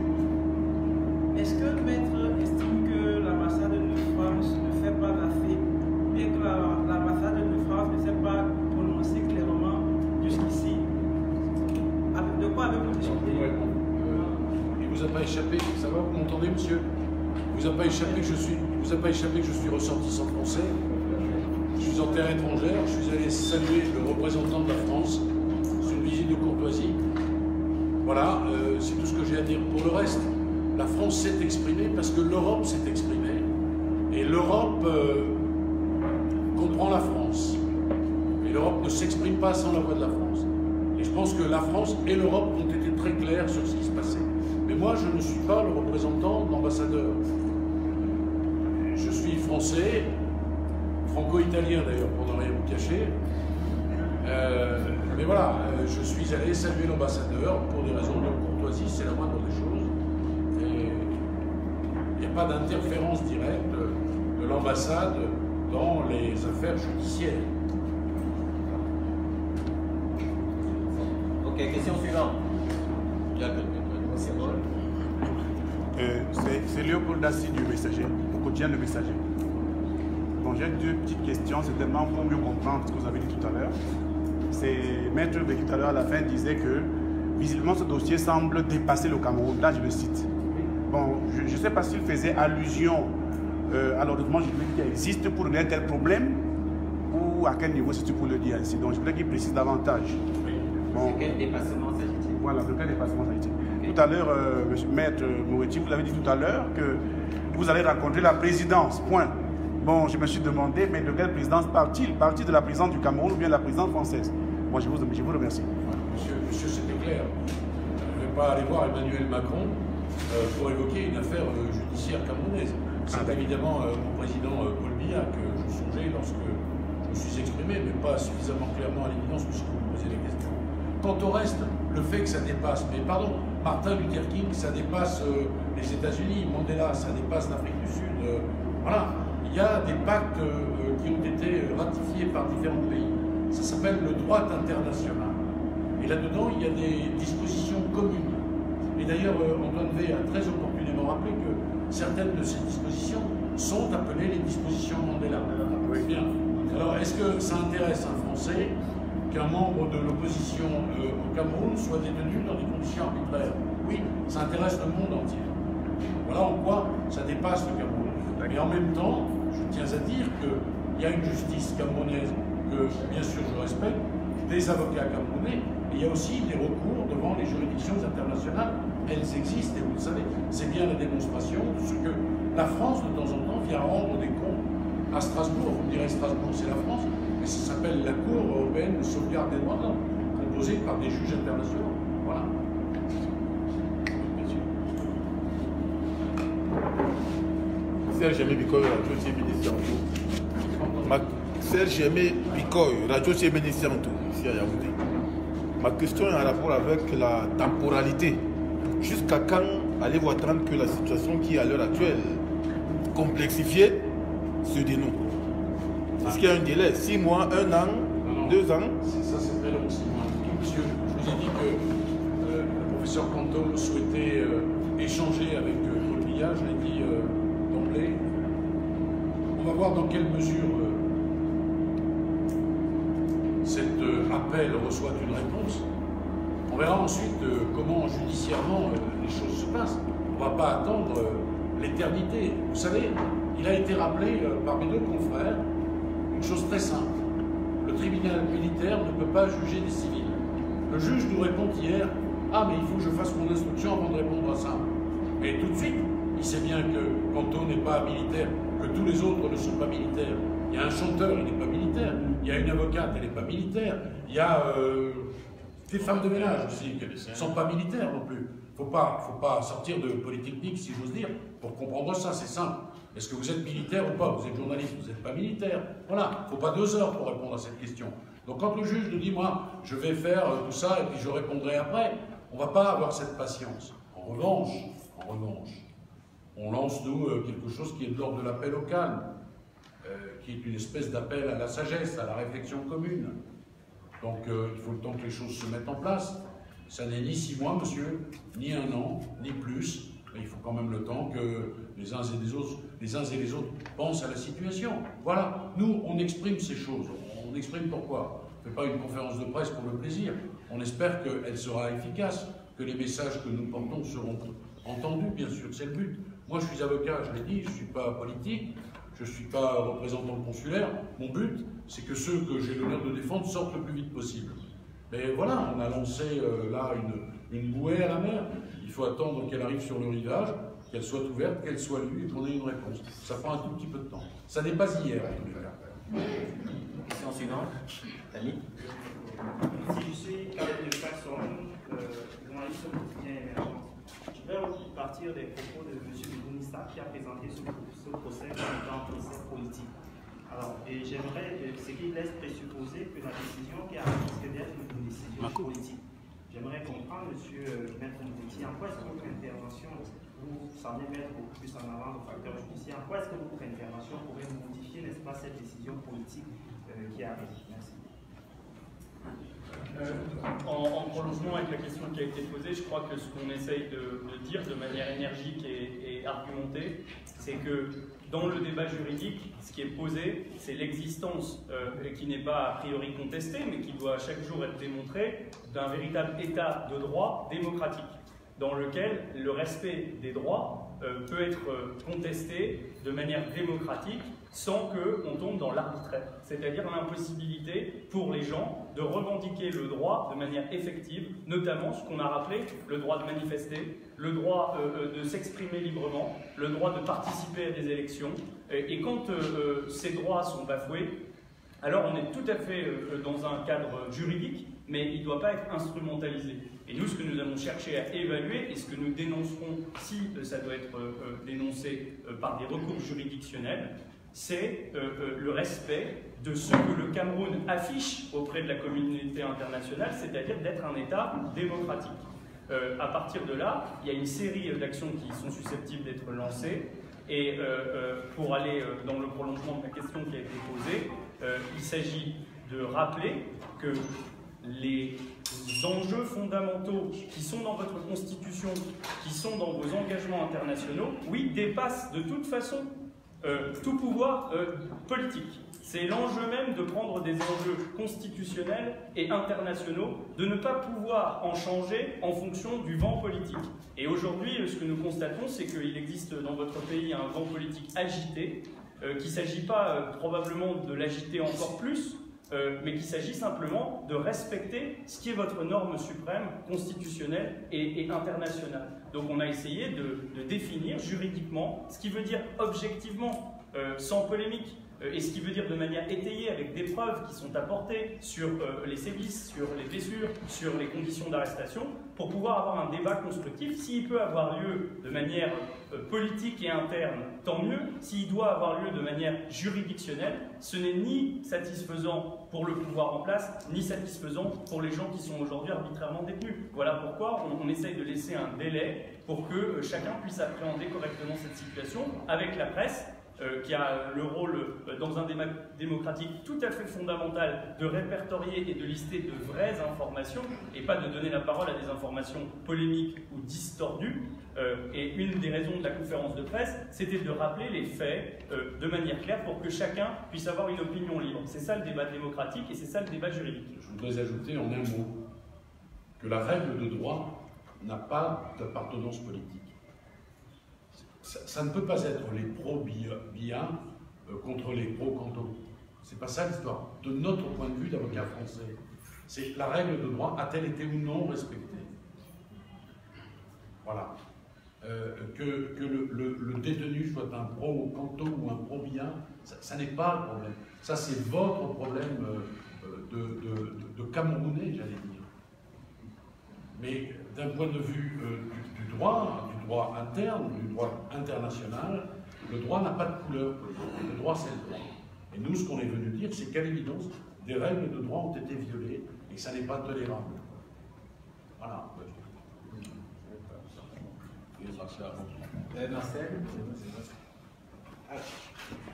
est-ce que le maître estime que l'ambassade de France ne fait pas l'affaire, ou bien que l'ambassade de France ne s'est pas prononcée clairement jusqu'ici? De quoi avez-vous discuté? Il vous a pas échappé, ça va, vous m'entendez, monsieur? Vous a pas échappé que je suis ressortissant français, je suis en terre étrangère, je suis allé saluer le représentant de la France sur une visite de courtoisie. Voilà, c'est tout ce que j'ai à dire. Pour le reste, la France s'est exprimée parce que l'Europe s'est exprimée. Et l'Europe comprend la France. Et l'Europe ne s'exprime pas sans la voix de la France. Et je pense que la France et l'Europe ont été très clairs sur ce qui se passait. Mais moi, je ne suis pas le représentant de l'ambassadeur. Je suis français, franco-italien d'ailleurs, pour ne rien vous cacher. Mais voilà, je suis allé saluer l'ambassadeur pour des raisons de courtoisie, c'est la moindre des choses. Et il n'y a pas d'interférence directe de l'ambassade dans les affaires judiciaires. Ok, question suivante. C'est Léopold Dassi du Messager, au quotidien Le Messager. Bon, j'ai deux petites questions, c'est tellement pour mieux comprendre ce que vous avez dit tout à l'heure. C'est Maître Béki tout à l'heure à la fin disait que visiblement ce dossier semble dépasser le Cameroun. Là, je le cite. Bon, je ne sais pas s'il faisait allusion à l'ordonnement juridique qui existe pour régler tel problème ou à quel niveau c'est pour le dire ainsi. Donc, je voulais qu'il précise davantage. Bon. De quel dépassement s'agit-il? Voilà, de quel dépassement s'agit-il? Okay. Tout à l'heure, Maître Moretti, vous l'avez dit tout à l'heure que vous allez rencontrer la présidence, point. Bon, je me suis demandé, mais de quelle présidence part-il? Part-il de la présidence du Cameroun ou bien de la présidence française? Moi, je vous remercie. Monsieur, c'était clair. Je ne vais pas aller voir Emmanuel Macron pour évoquer une affaire judiciaire camerounaise. C'est évidemment mon président Paul Biya que je songeais lorsque je me suis exprimé, mais pas suffisamment clairement à l'évidence puisque vous me posez la question. Quant au reste, le fait que ça dépasse, mais pardon, Martin Luther King, ça dépasse les États-Unis, Mandela, ça dépasse l'Afrique du Sud. Voilà, il y a des pactes qui ont été ratifiés par différents pays. Ça s'appelle le droit international. Et là-dedans, il y a des dispositions communes. Et d'ailleurs, Antoine V a très opportunément rappelé que certaines de ces dispositions sont appelées les dispositions Mandela. Oui. Bien. Alors, est-ce que ça intéresse un Français qu'un membre de l'opposition au Cameroun soit détenu dans des conditions arbitraires? Oui, ça intéresse le monde entier. Voilà en quoi ça dépasse le Cameroun. Mais en même temps, je tiens à dire qu'il y a une justice camerounaise que, bien sûr, je respecte, des avocats camerounais, mais il y a aussi des recours devant les juridictions internationales. Elles existent, et vous le savez, c'est bien la démonstration de ce que la France, de temps en temps, vient rendre des comptes à Strasbourg. Vous me direz, Strasbourg, c'est la France, mais ça s'appelle la Cour européenne de sauvegarde des droits de l'homme, composée par des juges internationaux. Voilà. Serge Aimé Bikoy, Radio CBDC en tout. Serge Aimé Bikoy, Radio CBDC en tout, ici à Yaoundé. Ma question est en rapport avec la temporalité. Jusqu'à quand allez-vous attendre que la situation qui est à l'heure actuelle complexifiée se dénoue? Est-ce qu'il y a un délai? 6 mois, 1 an, 2 ans? Ça, c'est très long, 6 mois. Monsieur, je vous ai dit que le professeur Canto souhaitait échanger avec Paul Biya, je l'ai dit d'emblée. On va voir dans quelle mesure cet appel reçoit une réponse. On verra ensuite comment judiciairement les choses se passent. On ne va pas attendre l'éternité. Vous savez, il a été rappelé par mes deux confrères une chose très simple. Le tribunal militaire ne peut pas juger des civils. Le juge nous répond hier, « Ah, mais il faut que je fasse mon instruction avant de répondre à ça. » Et tout de suite, il sait bien que Canto n'est pas militaire, que tous les autres ne sont pas militaires. Il y a un chanteur, il n'est pas militaire. Il y a une avocate, elle n'est pas militaire. Il y a des femmes de ménage aussi, qui ne sont pas militaires non plus. Faut pas sortir de polytechnique, si j'ose dire, pour comprendre ça, c'est simple. Est-ce que vous êtes militaire ou pas? Vous êtes journaliste, vous n'êtes pas militaire. Voilà, faut pas 2 heures pour répondre à cette question. Donc quand le juge nous dit, moi, je vais faire tout ça et puis je répondrai après, on ne va pas avoir cette patience. En revanche, on lance, nous, quelque chose qui est de l'ordre de l'appel au calme, qui est une espèce d'appel à la sagesse, à la réflexion commune. Donc il faut le temps que les choses se mettent en place. Ça n'est ni 6 mois, monsieur, ni 1 an, ni plus. Mais il faut quand même le temps que les uns et les autres pensent à la situation. Voilà, nous, on exprime ces choses. On exprime pourquoi? On ne fait pas une conférence de presse pour le plaisir. On espère qu'elle sera efficace, que les messages que nous portons seront entendus, bien sûr, c'est le but. Moi, je suis avocat, je l'ai dit, je ne suis pas politique, je ne suis pas représentant consulaire. Mon but, c'est que ceux que j'ai l'honneur de défendre sortent le plus vite possible. Mais voilà, on a lancé là une bouée à la mer. Il faut attendre qu'elle arrive sur le rivage, qu'elle soit ouverte, qu'elle soit lue et qu'on ait une réponse. Ça prend un tout petit peu de temps. Ça n'est pas hier, en tous les cas. Question suivante, Camille. Si je suis Khaled de Faxon, journaliste au quotidien émergent, je vais partir des propos de M. Bougounissa qui a présenté ce procès comme étant un procès politique. Alors, et j'aimerais, ce qui laisse présupposer que la décision qui a risqué d'être une décision politique. J'aimerais comprendre, M. Maître Mouteti, en quoi est-ce que votre intervention, vous semblez mettre beaucoup plus en avant le facteur judiciaire, en quoi est-ce que votre intervention pourrait modifier, n'est-ce pas, cette décision politique qui arrive? Merci. En prolongement avec la question qui a été posée, je crois que ce qu'on essaye de dire de manière énergique et argumentée, c'est que dans le débat juridique, ce qui est posé, c'est l'existence, qui n'est pas a priori contestée, mais qui doit chaque jour être démontrée, d'un véritable état de droit démocratique, dans lequel le respect des droits peut être contesté de manière démocratique sans qu'on tombe dans l'arbitraire, c'est-à-dire l'impossibilité pour les gens de revendiquer le droit de manière effective, notamment ce qu'on a rappelé, le droit de manifester, le droit de s'exprimer librement, le droit de participer à des élections. Et quand ces droits sont bafoués, alors on est tout à fait dans un cadre juridique, mais il ne doit pas être instrumentalisé. Et nous, ce que nous allons chercher à évaluer, et ce que nous dénoncerons si ça doit être dénoncé par des recours juridictionnels, c'est le respect de ce que le Cameroun affiche auprès de la communauté internationale, c'est-à-dire d'être un État démocratique. À partir de là, il y a une série d'actions qui sont susceptibles d'être lancées, et pour aller dans le prolongement de la question qui a été posée, il s'agit de rappeler que les enjeux fondamentaux qui sont dans votre Constitution, qui sont dans vos engagements internationaux, oui, dépassent de toute façon tout pouvoir politique. C'est l'enjeu même de prendre des enjeux constitutionnels et internationaux, de ne pas pouvoir en changer en fonction du vent politique. Et aujourd'hui, ce que nous constatons, c'est qu'il existe dans votre pays un vent politique agité, qu'il ne s'agit pas probablement de l'agiter encore plus, mais qu'il s'agit simplement de respecter ce qui est votre norme suprême, constitutionnelle et internationale. Donc on a essayé de définir juridiquement ce qui veut dire objectivement, sans polémique, et ce qui veut dire de manière étayée, avec des preuves qui sont apportées sur les sévices, sur les blessures, sur les conditions d'arrestation, pour pouvoir avoir un débat constructif. S'il peut avoir lieu de manière politique et interne, tant mieux. S'il doit avoir lieu de manière juridictionnelle, ce n'est ni satisfaisant pour le pouvoir en place, ni satisfaisant pour les gens qui sont aujourd'hui arbitrairement détenus. Voilà pourquoi on essaye de laisser un délai pour que chacun puisse appréhender correctement cette situation avec la presse, qui a le rôle, dans un débat démocratique tout à fait fondamental, de répertorier et de lister de vraies informations, et pas de donner la parole à des informations polémiques ou distordues. Et une des raisons de la conférence de presse, c'était de rappeler les faits de manière claire pour que chacun puisse avoir une opinion libre. C'est ça le débat démocratique et c'est ça le débat juridique. Je voudrais ajouter en un mot que la règle de droit n'a pas d'appartenance politique. Ça ne peut pas être les pro-Biya contre les pro-Canto. C'est pas ça l'histoire. De notre point de vue d'avocat français, c'est la règle de droit a-t-elle été ou non respectée? Voilà. Que le détenu soit un pro-Canto ou un pro-Biya, ça n'est pas le problème. Ça, c'est votre problème de Camerounais, j'allais dire. Mais d'un point de vue du droit interne, du droit international, le droit n'a pas de couleur. Le droit, c'est le droit. Et nous, ce qu'on est venu dire, c'est qu'à l'évidence, des règles de droit ont été violées et ça n'est pas tolérable. Voilà. Marcel,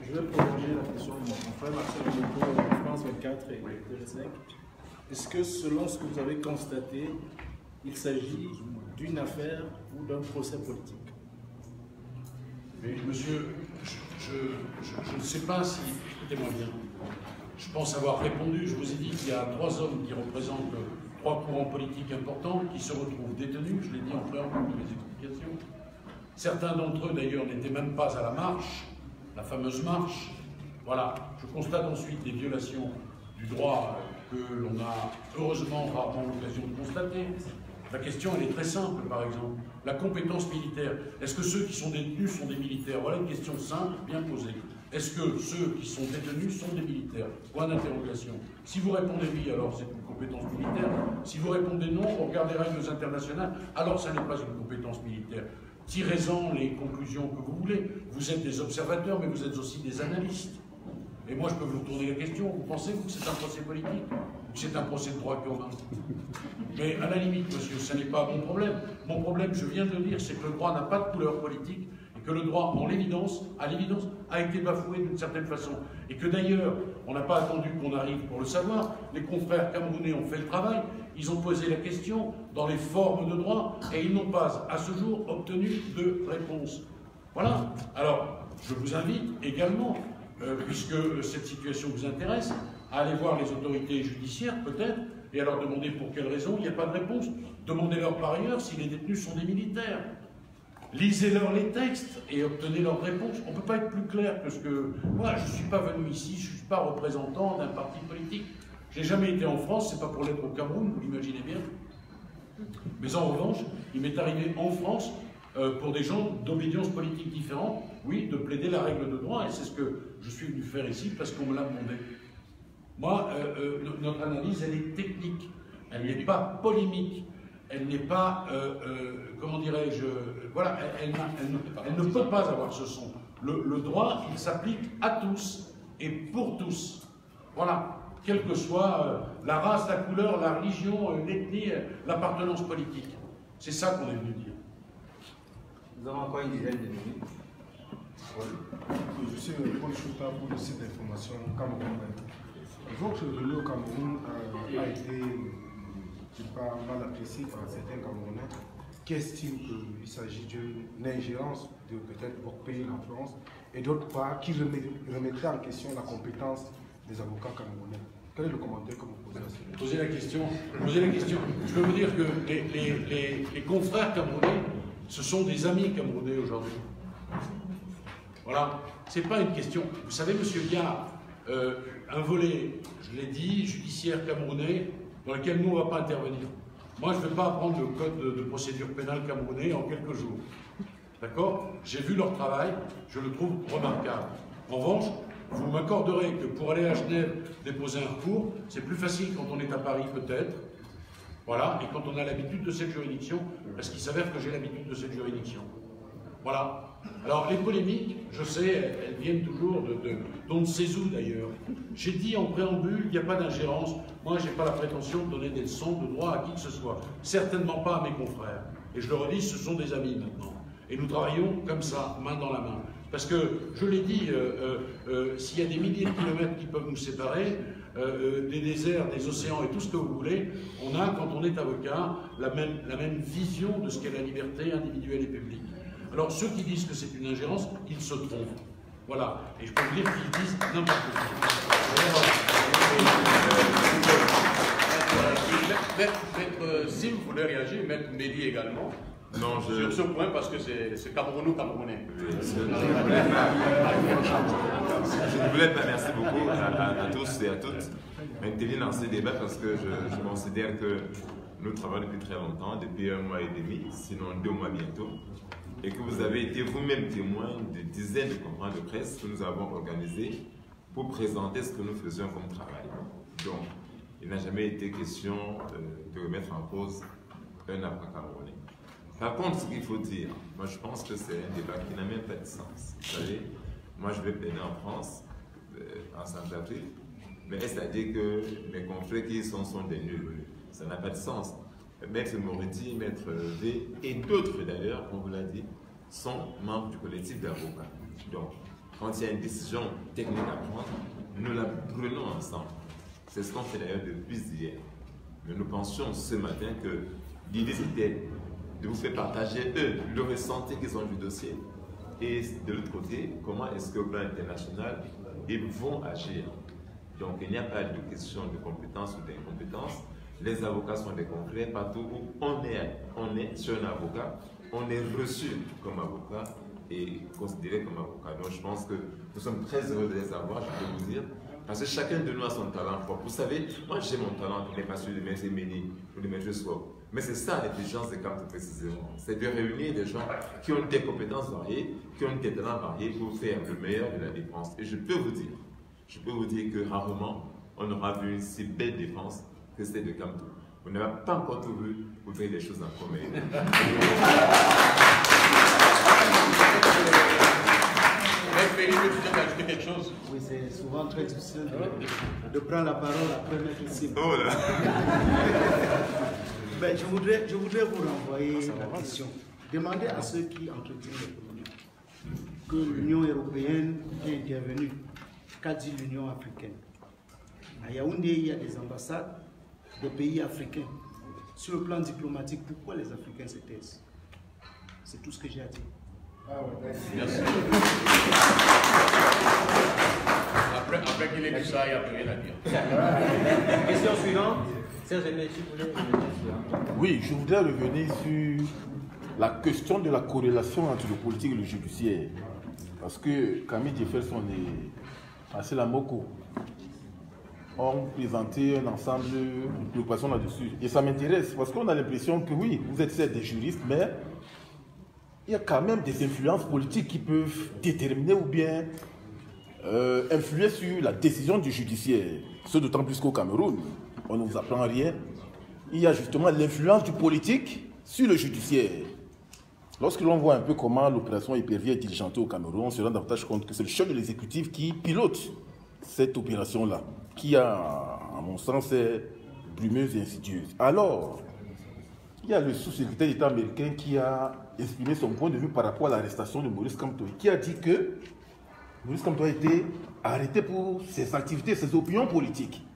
je vais prolonger la question de mon frère Marcel de France 24 et de l'ESNEC. Est-ce que selon ce que vous avez constaté, il s'agit d'une affaire ou d'un procès politique? Mais monsieur, je ne sais pas si... Écoutez-moi bien. Je pense avoir répondu. Je vous ai dit qu'il y a 3 hommes qui représentent 3 courants politiques importants qui se retrouvent détenus. Je l'ai dit en préambule de mes explications. Certains d'entre eux, d'ailleurs, n'étaient même pas à la marche, la fameuse marche. Voilà. Je constate ensuite des violations du droit que l'on a heureusement rarement l'occasion de constater. La question, elle est très simple, par exemple. La compétence militaire. Est-ce que ceux qui sont détenus sont des militaires? Voilà une question simple, bien posée. Est-ce que ceux qui sont détenus sont des militaires? Point d'interrogation. Si vous répondez oui, alors c'est une compétence militaire. Si vous répondez non, on regarde les règles internationales, alors ça n'est pas une compétence militaire. Tirez-en les conclusions que vous voulez. Vous êtes des observateurs, mais vous êtes aussi des analystes. Et moi, je peux vous tourner la question. Vous pensez, vous, que c'est un procès politique ou que c'est un procès de droit commun? Mais à la limite, monsieur, ce n'est pas mon problème. Mon problème, je viens de le dire, c'est que le droit n'a pas de couleur politique et que le droit, à l'évidence, a été bafoué d'une certaine façon. Et que d'ailleurs, on n'a pas attendu qu'on arrive pour le savoir. Les confrères camerounais ont fait le travail. Ils ont posé la question dans les formes de droit et ils n'ont pas, à ce jour, obtenu de réponse. Voilà. Alors, je vous invite également, puisque cette situation vous intéresse, à aller voir les autorités judiciaires, peut-être, et à leur demander pour quelles raisons il n'y a pas de réponse. Demandez-leur par ailleurs si les détenus sont des militaires. Lisez-leur les textes et obtenez leur réponse. On ne peut pas être plus clair que ce que... Moi, je ne suis pas venu ici, je ne suis pas représentant d'un parti politique. Je n'ai jamais été en France, c'est pas pour l'être au Cameroun, vous l'imaginez bien. Mais en revanche, il m'est arrivé en France, pour des gens d'obédience politique différente, oui, de plaider la règle de droit, et c'est ce que je suis venu faire ici parce qu'on me l'a demandé. Moi, notre analyse, elle est technique, elle n'est pas polémique, elle n'est pas, comment dirais-je, voilà, elle ne peut pas avoir ce son. Le droit, il s'applique à tous et pour tous. Voilà, quelle que soit la race, la couleur, la religion, l'ethnie, l'appartenance politique. C'est ça qu'on est venu dire. Nous avons encore une dizaine de minutes. Oui. Je suis Paul Chouta pour le site d'information Cameroun. Votre venue au Cameroun a été pas mal apprécié par certains Camerounais qui estiment qu'il s'agit d'une ingérence de peut-être votre pays, la France, et d'autre part qui remettrait en question la compétence des avocats camerounais. Quel est le commentaire que vous posez à ce Posez la question. Je peux vous dire que les confrères camerounais, ce sont des amis camerounais aujourd'hui. Voilà. C'est pas une question. Vous savez, monsieur, il y a un volet, je l'ai dit, judiciaire camerounais, dans lequel nous, on ne va pas intervenir. Moi, je ne vais pas apprendre le code de procédure pénale camerounais en quelques jours. D'accord? J'ai vu leur travail, je le trouve remarquable. En revanche, vous m'accorderez que pour aller à Genève déposer un recours, c'est plus facile quand on est à Paris, peut-être. Voilà, et quand on a l'habitude de cette juridiction, parce qu'il s'avère que j'ai l'habitude de cette juridiction. Voilà. Alors, les polémiques, je sais, elles viennent toujours d'on ne sait où d'ailleurs. J'ai dit en préambule, il n'y a pas d'ingérence. Moi, je n'ai pas la prétention de donner des leçons de droit à qui que ce soit. Certainement pas à mes confrères. Et je le redis, ce sont des amis maintenant. Et nous travaillons comme ça, main dans la main. Parce que, je l'ai dit, s'il y a des milliers de kilomètres qui peuvent nous séparer, des déserts, des océans et tout ce que vous voulez, on a, quand on est avocat, la même vision de ce qu'est la liberté individuelle et publique. Alors, ceux qui disent que c'est une ingérence, ils se trompent. Voilà. Et je peux vous dire qu'ils disent n'importe quoi. Maître Sim voulait réagir, Maître Mehdi également. Non, sur ce point, parce que c'est Camerounais. Je ne voulais pas, merci beaucoup à tous et à toutes, intervenir dans ce débat parce que je considère que nous travaillons depuis très longtemps, depuis 1 mois et demi, sinon 2 mois bientôt, et que vous avez été vous-même témoin de dizaines de conférences de presse que nous avons organisées pour présenter ce que nous faisions comme travail. Donc, il n'a jamais été question de remettre en cause un avocat camerounais. Par contre, ce qu'il faut dire, moi je pense que c'est un débat qui n'a même pas de sens. Vous savez, moi je vais plaider en France en 5 avril, mais est-ce à dire que mes confrères qui sont des nuls? Ça n'a pas de sens. Maître Moretti, Maître V et d'autres d'ailleurs, on vous l'a dit, sont membres du collectif d'avocats. Donc, quand il y a une décision technique à prendre, nous la prenons ensemble. C'est ce qu'on fait d'ailleurs depuis hier. Mais nous pensions ce matin que l'idée c'était de vous faire partager, eux, le ressenti qu'ils ont du dossier. Et de l'autre côté, comment est-ce qu'au plan international, ils vont agir. Donc il n'y a pas de question de compétence ou d'incompétence. Les avocats sont des confrères partout où on est sur un avocat, on est reçu comme avocat et considéré comme avocat. Donc je pense que nous sommes très heureux de les avoir, je peux vous dire, parce que chacun de nous a son talent propre. Vous savez, moi j'ai mon talent qui n'est pas celui de M. Méni ou de M. Swap. Mais c'est ça l'intelligence des Camto précisément. C'est de réunir des gens qui ont des compétences variées, qui ont des talents variés pour faire le meilleur de la défense. Et je peux vous dire que rarement on aura vu une si belle défense que celle de Camto. Vous n'avez pas encore tout vu, vous avez des choses en commun. Félix, tu veux ajouter quelque chose? Oui, c'est souvent très difficile de prendre la parole après Maître Sim. Oh là. Ben, je voudrais vous renvoyer la question. Demandez à ceux qui entretiennent les colonies que l'Union européenne est intervenue. Qu'a dit l'Union africaine? À Yaoundé, il y a des ambassades des pays africains. Sur le plan diplomatique, pourquoi les Africains se taisent? C'est tout ce que j'ai à dire. Merci. Après qu'il ait dit ça, il n'y a plus rien à dire. Question suivante. Oui, je voudrais revenir sur la question de la corrélation entre le politique et le judiciaire. Parce que Camille Jefferson et Marcel Amoko ont présenté un ensemble de préoccupations là-dessus. Et ça m'intéresse parce qu'on a l'impression que oui, vous êtes certes des juristes, mais il y a quand même des influences politiques qui peuvent déterminer ou bien influer sur la décision du judiciaire. Ce d'autant plus qu'au Cameroun, on ne vous apprend rien. Il y a justement l'influence du politique sur le judiciaire. Lorsque l'on voit un peu comment l'opération Hypervie est diligentée au Cameroun, on se rend davantage compte que c'est le chef de l'exécutif qui pilote cette opération-là, qui a, à mon sens, est brumeuse et insidieuse. Alors, il y a le sous-secrétaire d'État américain qui a exprimé son point de vue par rapport à l'arrestation de Maurice Kamto, qui a dit que Maurice Kamto a été arrêté pour ses activités, ses opinions politiques.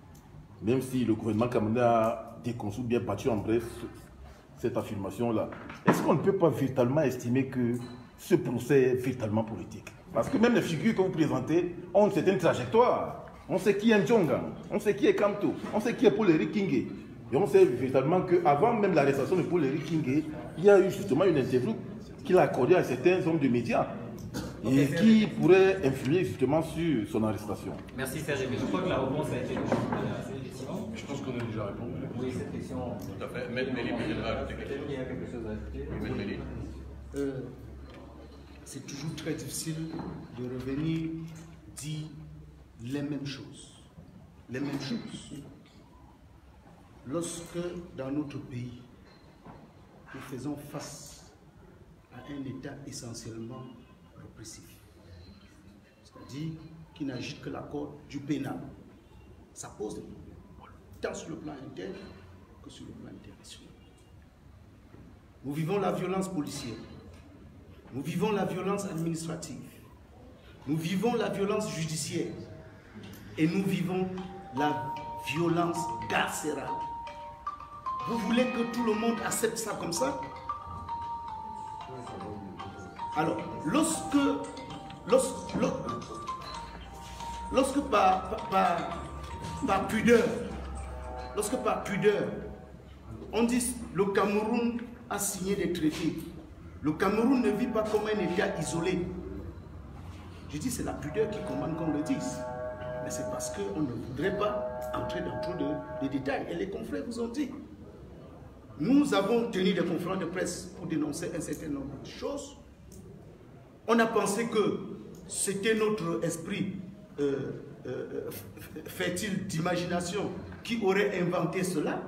Même si le gouvernement camerounais a déconçu, bien battu en bref cette affirmation-là. Est-ce qu'on ne peut pas véritablement estimer que ce procès est véritablement politique? Parce que même les figures que vous présentez ont une certaine trajectoire. On sait qui est Ndjonga, on sait qui est Kamto, on sait qui est Paul-Éric Kingé. Et on sait véritablement qu'avant même l'arrestation de Paul-Éric Kingé, il y a eu justement une interview qu'il a accordée à certains hommes de médias et qui pourrait influer justement sur son arrestation. Merci Serge, mais je crois que la réponse a été donnée. Je pense qu'on a déjà répondu. Oui, cette question. Tout à fait. Maître Méli, peut-être ajouter quelque chose. Il y a quelque chose à ajouter. Oui, Maître Méli. C'est toujours très difficile de revenir dire les mêmes choses. Les mêmes choses. Lorsque dans notre pays, nous faisons face à un État essentiellement répressif, c'est-à-dire qui n'agit que la corde du pénal, ça pose des problèmes, tant sur le plan interne que sur le plan international. Nous vivons la violence policière, nous vivons la violence administrative, nous vivons la violence judiciaire et nous vivons la violence carcérale. Vous voulez que tout le monde accepte ça comme ça? Alors, lorsque par pudeur, on dit le Cameroun a signé des traités. Le Cameroun ne vit pas comme un État isolé. Je dis c'est la pudeur qui commande qu'on le dise. Mais c'est parce qu'on ne voudrait pas entrer dans trop de détails. Et les confrères vous ont dit. Nous avons tenu des conférences de presse pour dénoncer un certain nombre de choses. On a pensé que c'était notre esprit fertile d'imagination qui aurait inventé cela.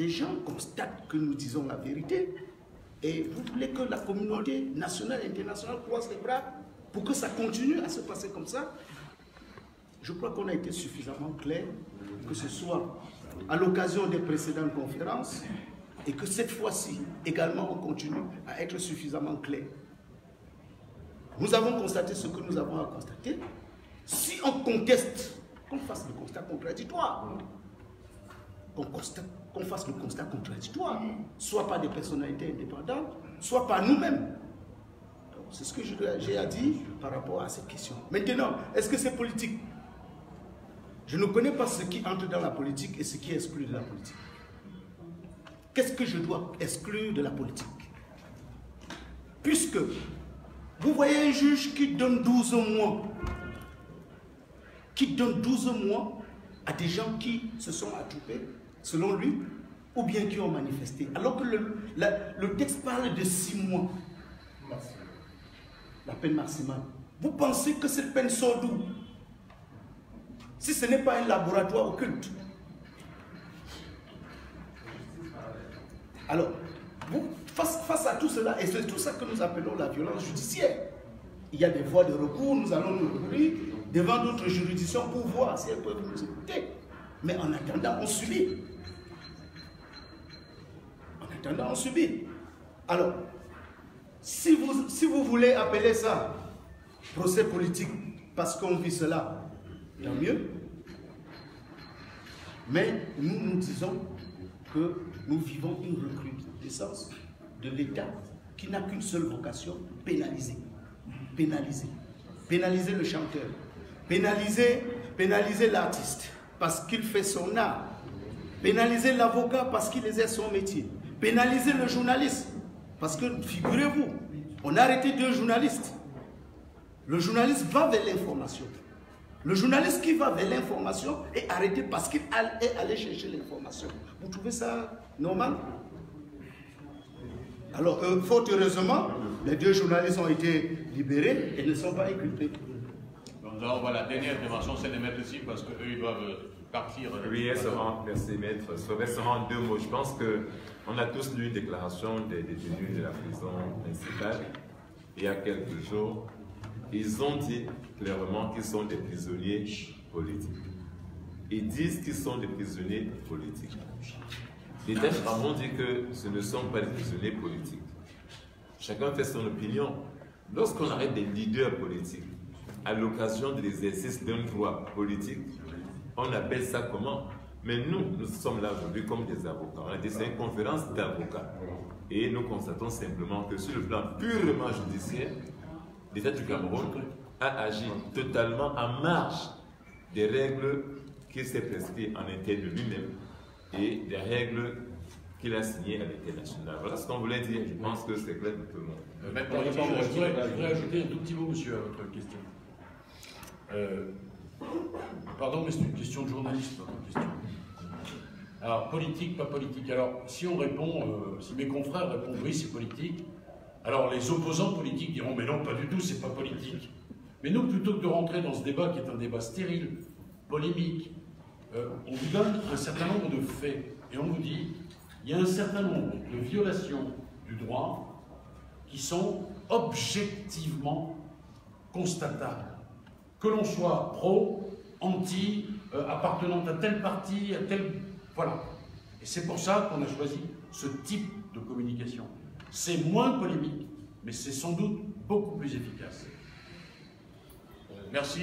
des gens constatent que nous disons la vérité et vous voulez que la communauté nationale et internationale croise les bras pour que ça continue à se passer comme ça. Je crois qu'on a été suffisamment clair, que ce soit à l'occasion des précédentes conférences et que cette fois-ci également on continue à être suffisamment clair. Nous avons constaté ce que nous avons à constater. Si on conteste, qu'on fasse le constat contradictoire. Qu'on fasse le constat contradictoire, soit par des personnalités indépendantes, soit par nous-mêmes. C'est ce que j'ai à dire par rapport à cette question. Maintenant, est-ce que c'est politique? Je ne connais pas ce qui entre dans la politique et ce qui est exclu de la politique. Qu'est-ce que je dois exclure de la politique? Puisque vous voyez un juge qui donne 12 mois, à des gens qui se sont attroupés, selon lui, ou bien qui ont manifesté. Alors que le texte parle de 6 mois. La peine maximale. Vous pensez que cette peine sort d'où? Si ce n'est pas un laboratoire occulte. Alors, face à tout cela, et c'est tout ça que nous appelons la violence judiciaire, il y a des voies de recours, nous allons nous recourir devant d'autres juridictions pour voir si elles peuvent nous écouter. Mais en attendant, on subit. Alors, si vous voulez appeler ça procès politique parce qu'on vit cela, tant mieux. Mais nous disons que nous vivons une recrudescence de l'État qui n'a qu'une seule vocation, pénaliser. Pénaliser le chanteur. Pénaliser l'artiste parce qu'il fait son art. Pénaliser l'avocat parce qu'il exerce son métier. Pénaliser le journaliste. Parce que, figurez-vous, on a arrêté 2 journalistes. Le journaliste va vers l'information. Le journaliste qui va vers l'information est arrêté parce qu'il est allé chercher l'information. Vous trouvez ça normal? Alors, fort heureusement, les 2 journalistes ont été libérés et ne sont pas inculpés. Nous allons voir la dernière intervention, c'est de mettre ici parce qu'eux, ils doivent partir. Oui, merci maître. Ce sera en 2 mots. Je pense qu'on a tous lu une déclaration des détenus de la prison principale il y a quelques jours. Ils ont dit clairement qu'ils sont des prisonniers politiques. Ils disent qu'ils sont des prisonniers politiques. Les textes ont dit que ce ne sont pas des prisonniers politiques. Chacun fait son opinion. Lorsqu'on arrête des leaders politiques à l'occasion de l'exercice d'un droit politique, on appelle ça comment? Mais nous sommes là aujourd'hui comme des avocats. On a dit c'est une conférence d'avocats. Et nous constatons simplement que sur le plan purement judiciaire, l'État du Cameroun a agi totalement en marge des règles qu'il s'est prescrites en interne de lui-même et des règles qu'il a signées à l'international. Voilà ce qu'on voulait dire. Je pense que c'est clair pour tout le monde. Maintenant, je voudrais ajouter un tout petit mot, monsieur, à votre question. Pardon, mais c'est une question de journaliste, votre question. Alors, politique, pas politique. Alors, si on répond, si mes confrères répondent oui, c'est politique, alors les opposants politiques diront mais non, pas du tout, c'est pas politique. Mais nous, plutôt que de rentrer dans ce débat qui est un débat stérile, polémique, on vous donne un certain nombre de faits et on vous dit il y a un certain nombre de violations du droit qui sont objectivement constatables. Que l'on soit pro, anti, appartenant à tel parti, à tel... Voilà. Et c'est pour ça qu'on a choisi ce type de communication. C'est moins polémique, mais c'est sans doute beaucoup plus efficace. Merci.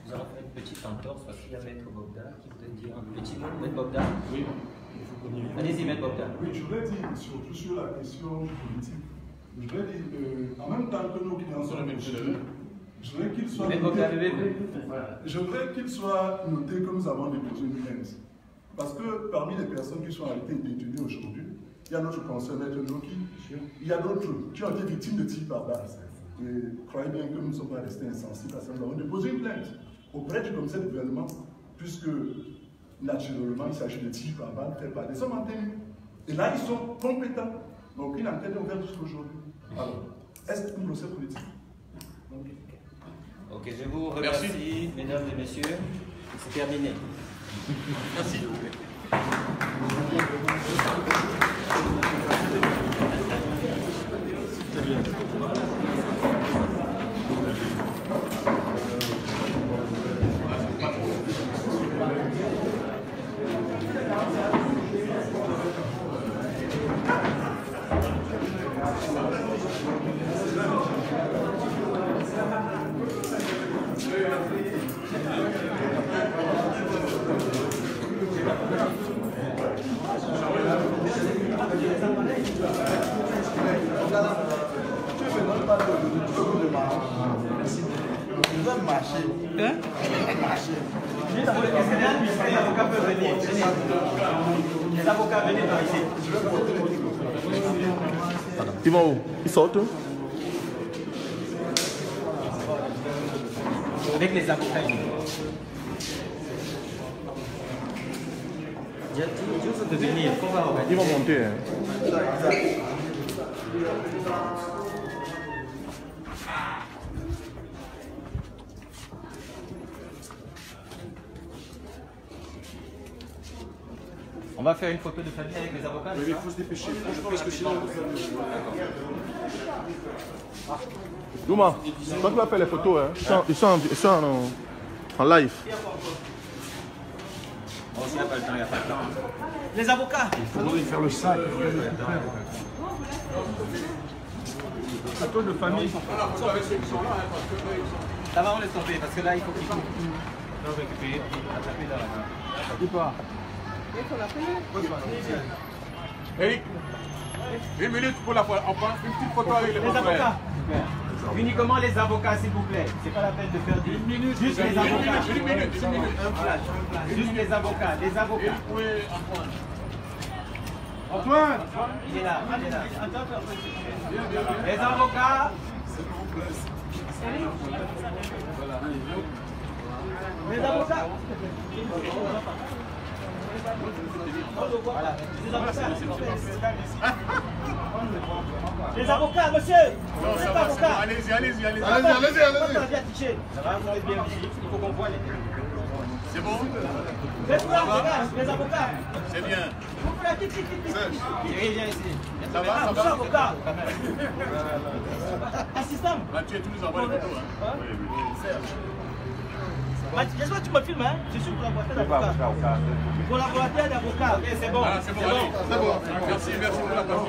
Nous allons faire une petite entorse parce qu'il y a Maître Bogda qui voudrait dire un petit mot. Maître Bogda? Oui. Allez-y, Maître Bogda. Oui, je voulais dire, surtout sur la question politique, je voulais dire, en même temps que nos clients sont notés, je voudrais qu'il soit noté que nous avons déposé une plainte. Parce que parmi les personnes qui sont arrêtées et détenues aujourd'hui, il y a notre conseiller Maître Noki, il y a d'autres qui ont été victimes de tirs par balle. Et croyez bien que nous ne sommes pas restés insensibles à ça. Nous avons déposé une plainte auprès du commissaire de gouvernement, puisque naturellement il s'agit de tirs par balle faits par des hommes en tenue. Et là, ils sont compétents. Donc une enquête est ouverte jusqu'aujourd'hui. Alors, est-ce un procès politique? Ok, je vous remercie, mesdames et messieurs. C'est terminé. Merci. Les avocats venaient par ici. Ils vont où? Ils sortent? Avec les avocats. Juste de venir, faut voir. Ils vont monter. Hein. On va faire une photo de famille avec les avocats. Oui, il faut se dépêcher, parce que sinon... Douma, toi tu vas faire les photos, hein. Ils sont en live. Oh, s'il n'y a pas le temps, il n'y a pas le temps. Les avocats. Il faudrait faire le sac. Photo de famille. Ça va, on laisse tomber, parce que là, il faut qu'ils récupérer, attraper dans la main. Dis pas. Eric, 1 minute pour la fois. On prend une petite photo avec les avocats. Uniquement les avocats, s'il vous plaît. C'est pas la peine de faire 10 minutes. Juste les avocats. Une minute. Juste les avocats. Les avocats. Antoine. Il est là. Les avocats. Les avocats. Voilà. Les avocats, monsieur. Non, ça va, c'est bon. Allez-y. Ça va, vous êtes bien ici. Il faut qu'on voit les... C'est bon? Les avocats. C'est bien. Viens ici. Ça va? Avocat. Assistant. Là, tu es tous les envois les photos. J'espère que tu me filmes, hein? Je suis collaborateur d'avocat. Collaborateur d'avocat, ok, c'est bon. Ah, c'est bon, allez, c'est bon. Merci pour la patience.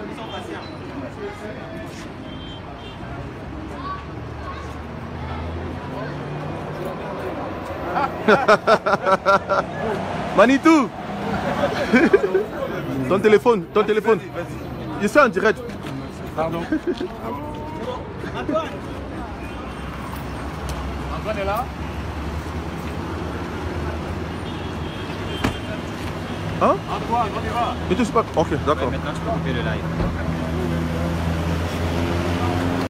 Ils sont patients. Manitou. Ton téléphone. Je suis en direct. Pardon. Antoine est là. Hein? Antoine, on y va. Et tout, c'est pas... Ok, d'accord. Maintenant, tu peux couper le live.